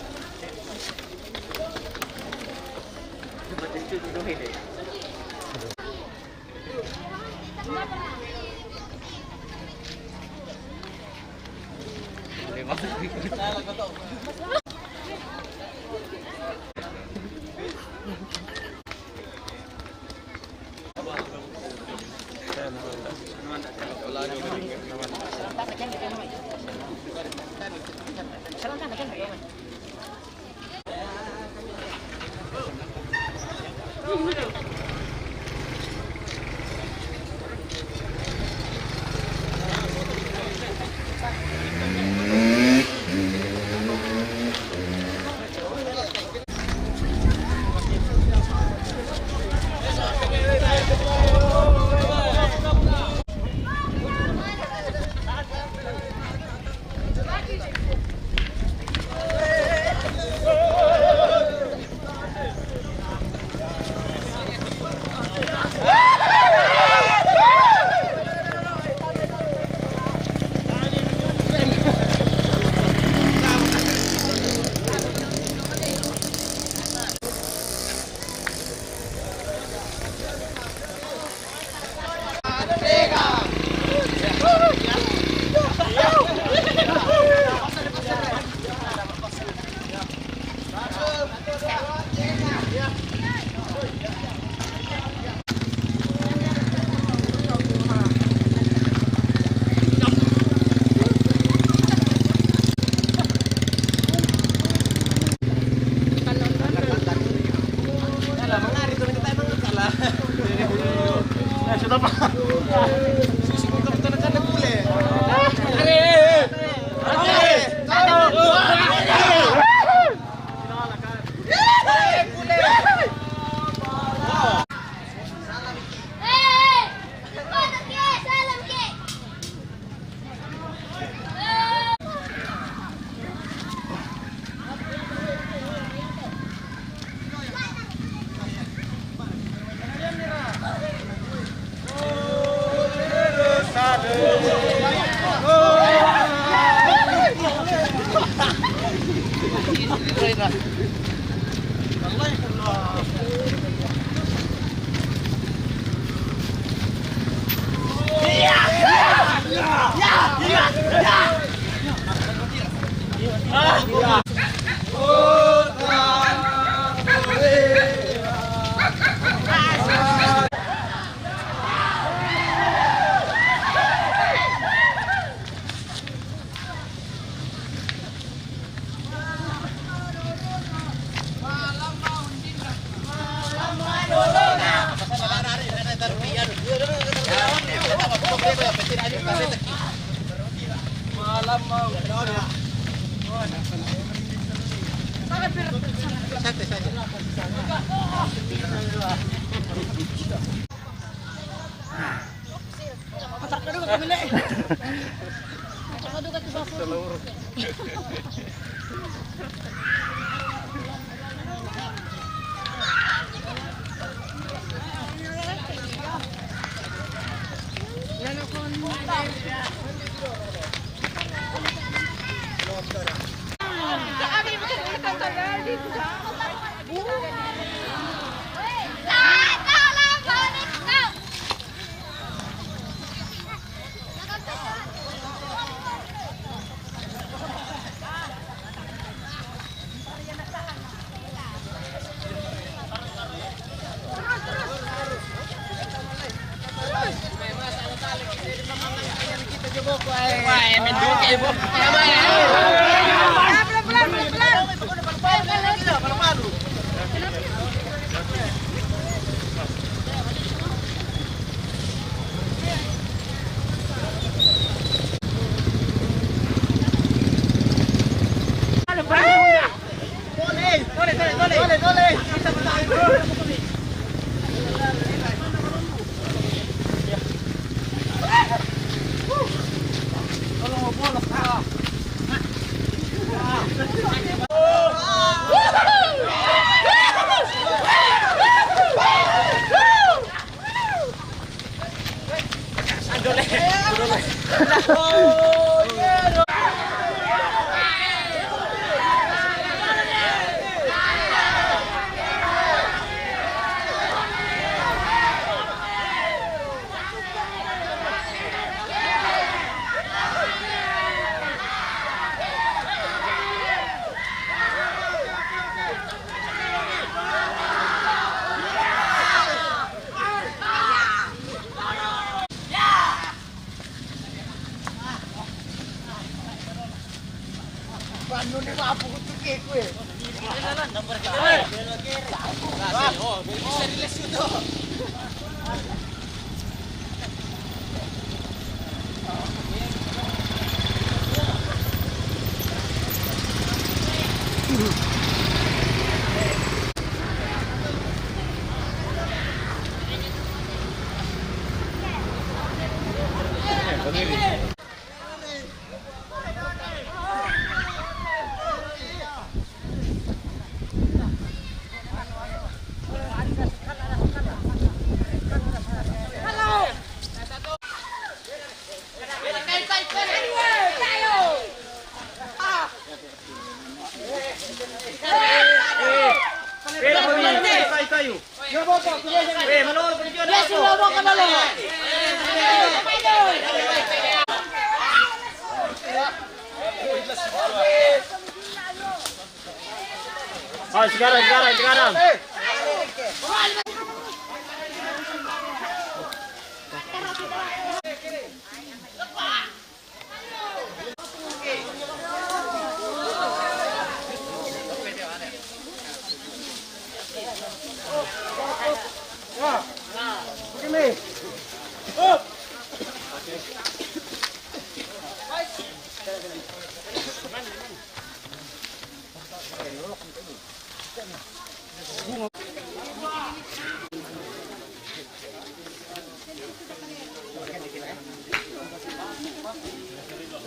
Sekarang.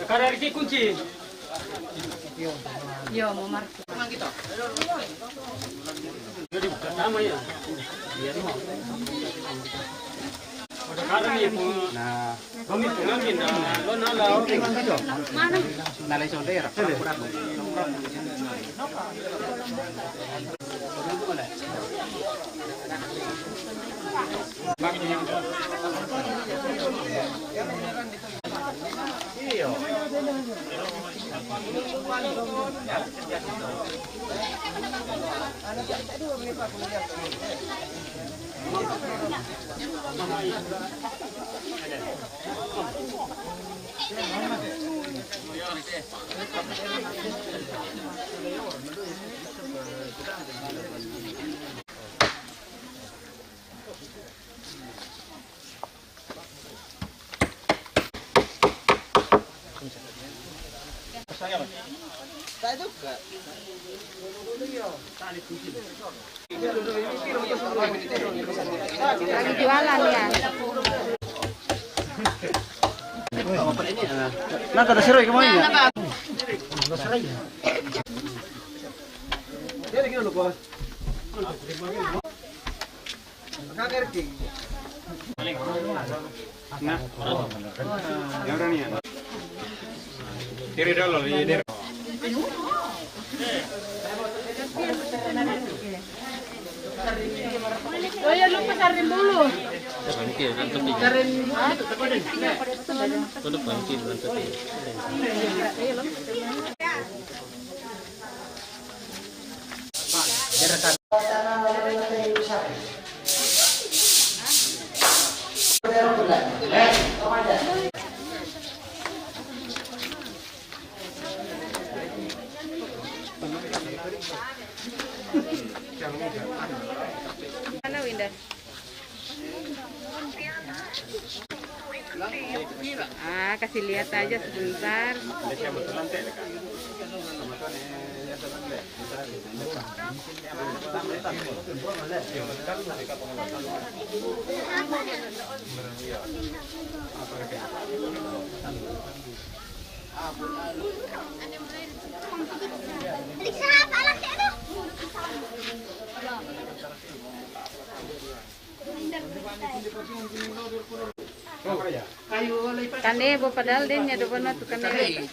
Sekarang Riki kunci. Yo, mau market. Jadi bukan nama ya. Udah kadang nih pun. Nah, kami pengangin lo nalau. Mana? Nalai saudara. Iya. Lagi jualan ya. Nah, kada seru kemana ya? Dia lagi dulu bos. Nah, yang berani ya. Diri dulu, diri. Oh ya, lupa sarin dulu. Sarin. Kasih lihat aja sebentar. Kanebo padahal din niya doon na to kanebo.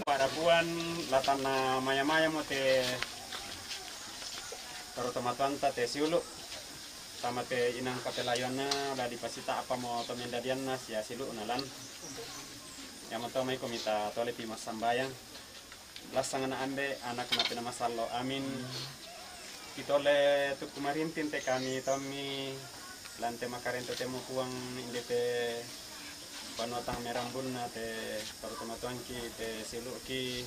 Parapuan latan na maya-maya mo te pero tomatuanta te siulu tama te inang kapelayon na la di pasita apa mo tomendadian na siya silu nalan ya mo may komita tole pi masambayang lasang na ambe anak na pinamasallo amin itole tu kumarintin te kami tomi lante makarento te mo kuang indete panotang merambun na te parutumatuan ki te silu ki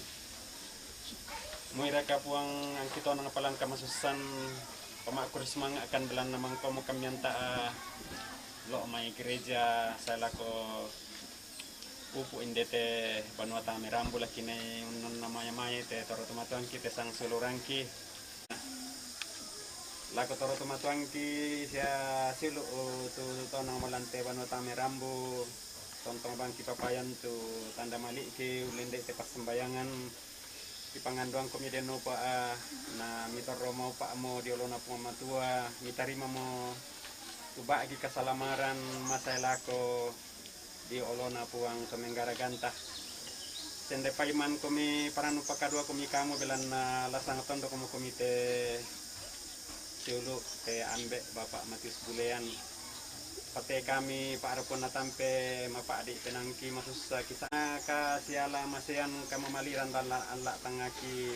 muira ka puang ang kito nang palang kamasusan pamakuris mga akan belan namang komo kamyanta lo may gereja sa lako upu indete panotang merambula kinay unon na maya-maya te parutumatuan ki te sang sulurang ki lako parutumatuan ki siya silu tu nang malante panotang merambu tontong bang kipapayan tu tanda malik ke ulende te pasembayangan ipanganduang komedian no pa na mitor romo pa mo diolona po matua mitarima mo tuba gi kasalamaran masailako diolona puang kemenggara ganta sende paiman komi paranu pakadua komi kamu belan na lasang tondo komo komite siulu te ambe Bapak Matius Bulean pate kami paarapon na tampe mapadi penangki masus kita ka siala masean kamamaliran dala alla tangaki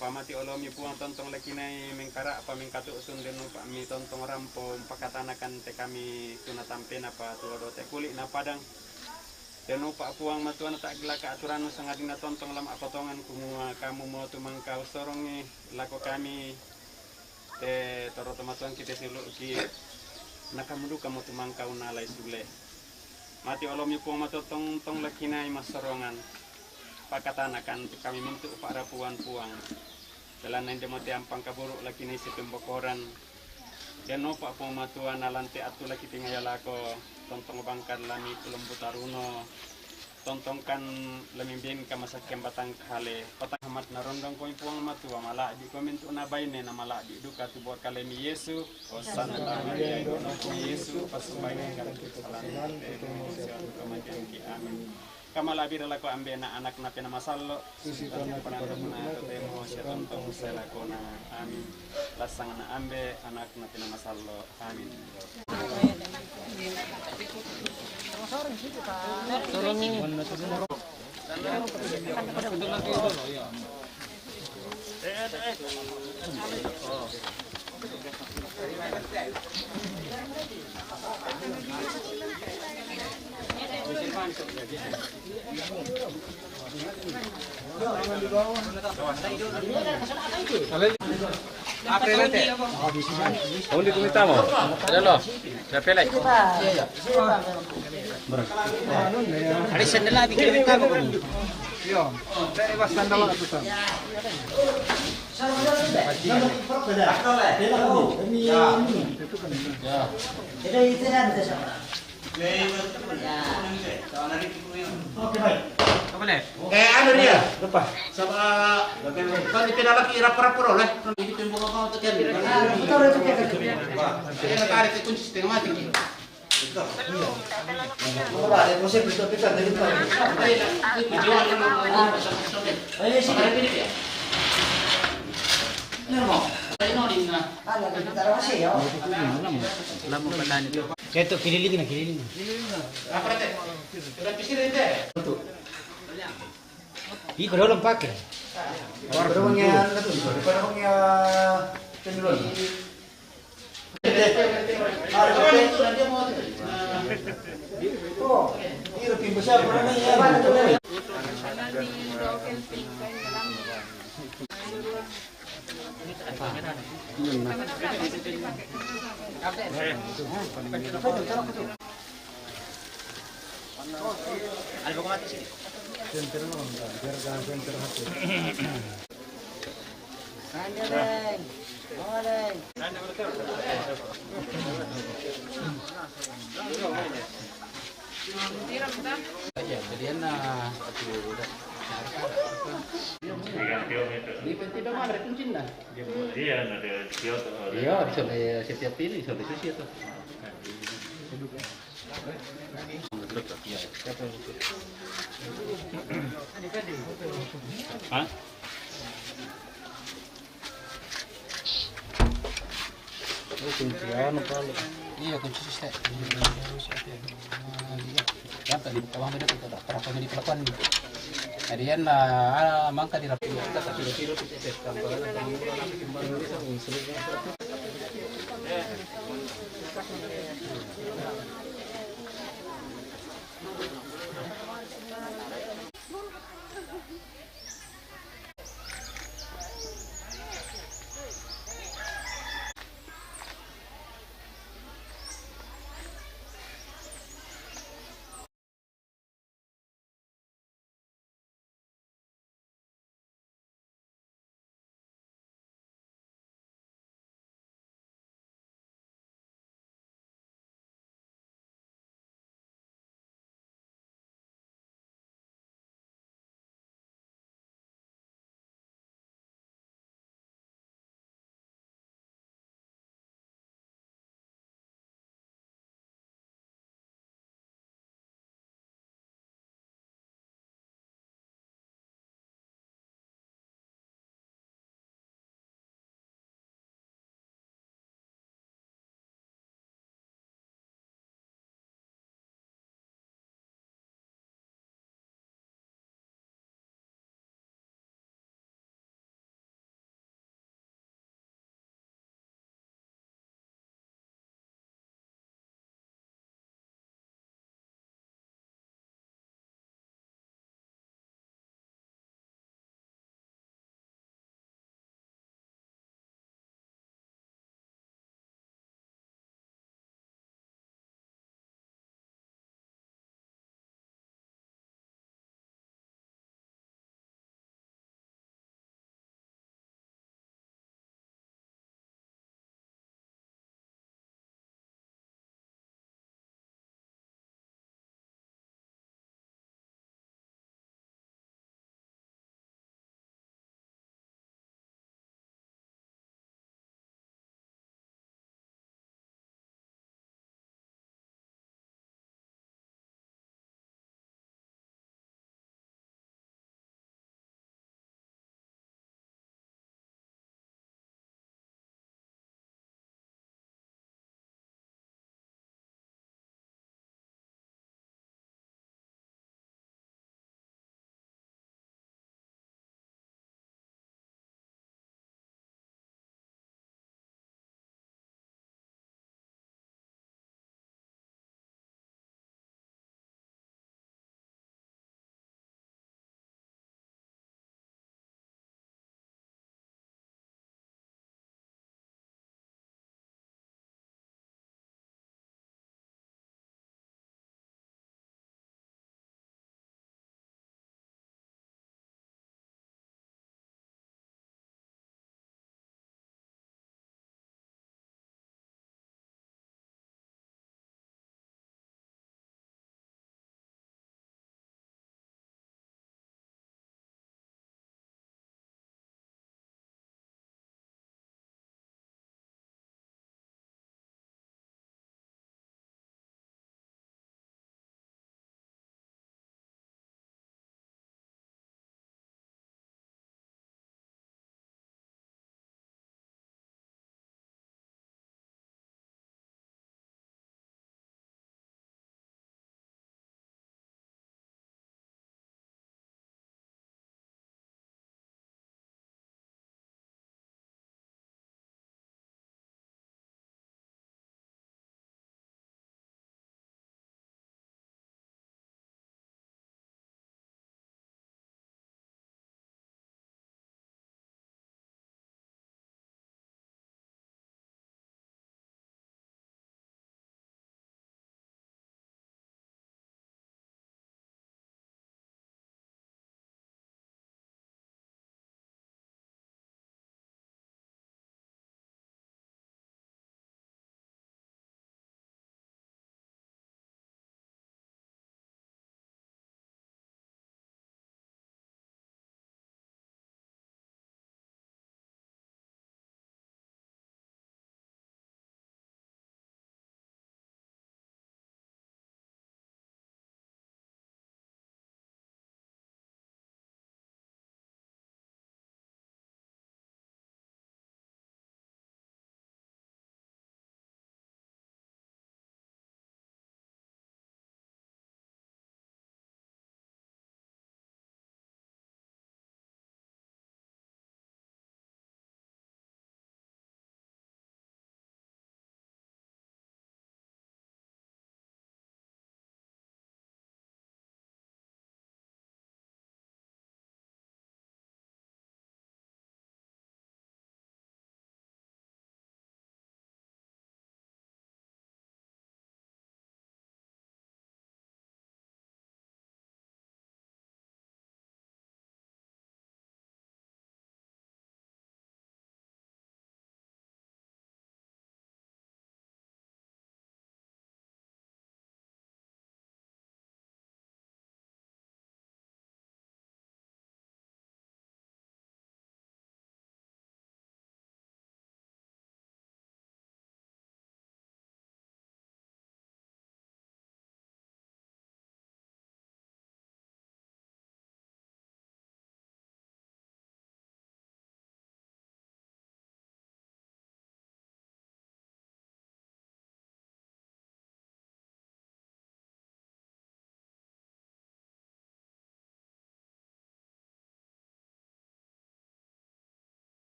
pamati olomi puang tontong lakinay mengkara pa mengkatu sundeno pa mi tontong rampo pakatanakan te kami tuna tampe na pa tulo te kuli na padang deno pa puang matuan tak glaka aturan sangading na tontong lam apotongan kumua kamu mo tumangkaw sorongi lako kami te toro tomatuan kita silu ki nakamudu kamu tumangkau nalai sule mati olomi po matotong tong lakinay masorongan pakatanakan kami mintu para puan-puang dalan na hindi mo ti ampang kaburo lakinay si pembokoran deno pa po matuan nalante atu laki tingayalako tontong bangkan lami tulong butaruno tontong kan lamimbin ka masakyan batang kale patang hamat narondong ko puang matua mala di komentu na bayne na mala di duka tubuat kale mi Yesu o santa Maria no ko Yesu pasumbayang karon kita salam ki amin kamala birala ko ambe na anak na pinamasallo sisiton panarong na temo siya tontong sela ko na amin lasang na ambe anak na pinamasallo amin Undi kumita mo. Ada lo. Dapelay. Ada sandala bikin kita mo. Yo, dari was sandala itu kan. Ano dia? Lupa. Sama kan ipinalaki irap-rapuro lah. Hindi ko yung mga mga tatyan. Betul itu kayak gitu. Kaya nakarit yung kunci setengah mati. Betul. Wala, posible ito kita dito. Ay, video ano Ayo sih kalian pilih ya. Ini mau. Ayo nolin na. Ano, kita masih ya. Lama pa tani itu. Ito, kililing na. Apa rete? Sudah pisir rete. Di ko lang pakai. Pero mangya, pero mangya penulon. Oh, ini lebih besar mana ya? Ya, jadian di tidak mana ada kuncin dah. Iya, ada Kyoto. Iya, sudah setiap ini sudah susi itu. Hah? Iya, kunci sistem. Ya, tadi buka bang beda tuh, para pemilik pelakuan. Harian mangka di rapi kita tapi kilo kita tambahan tambah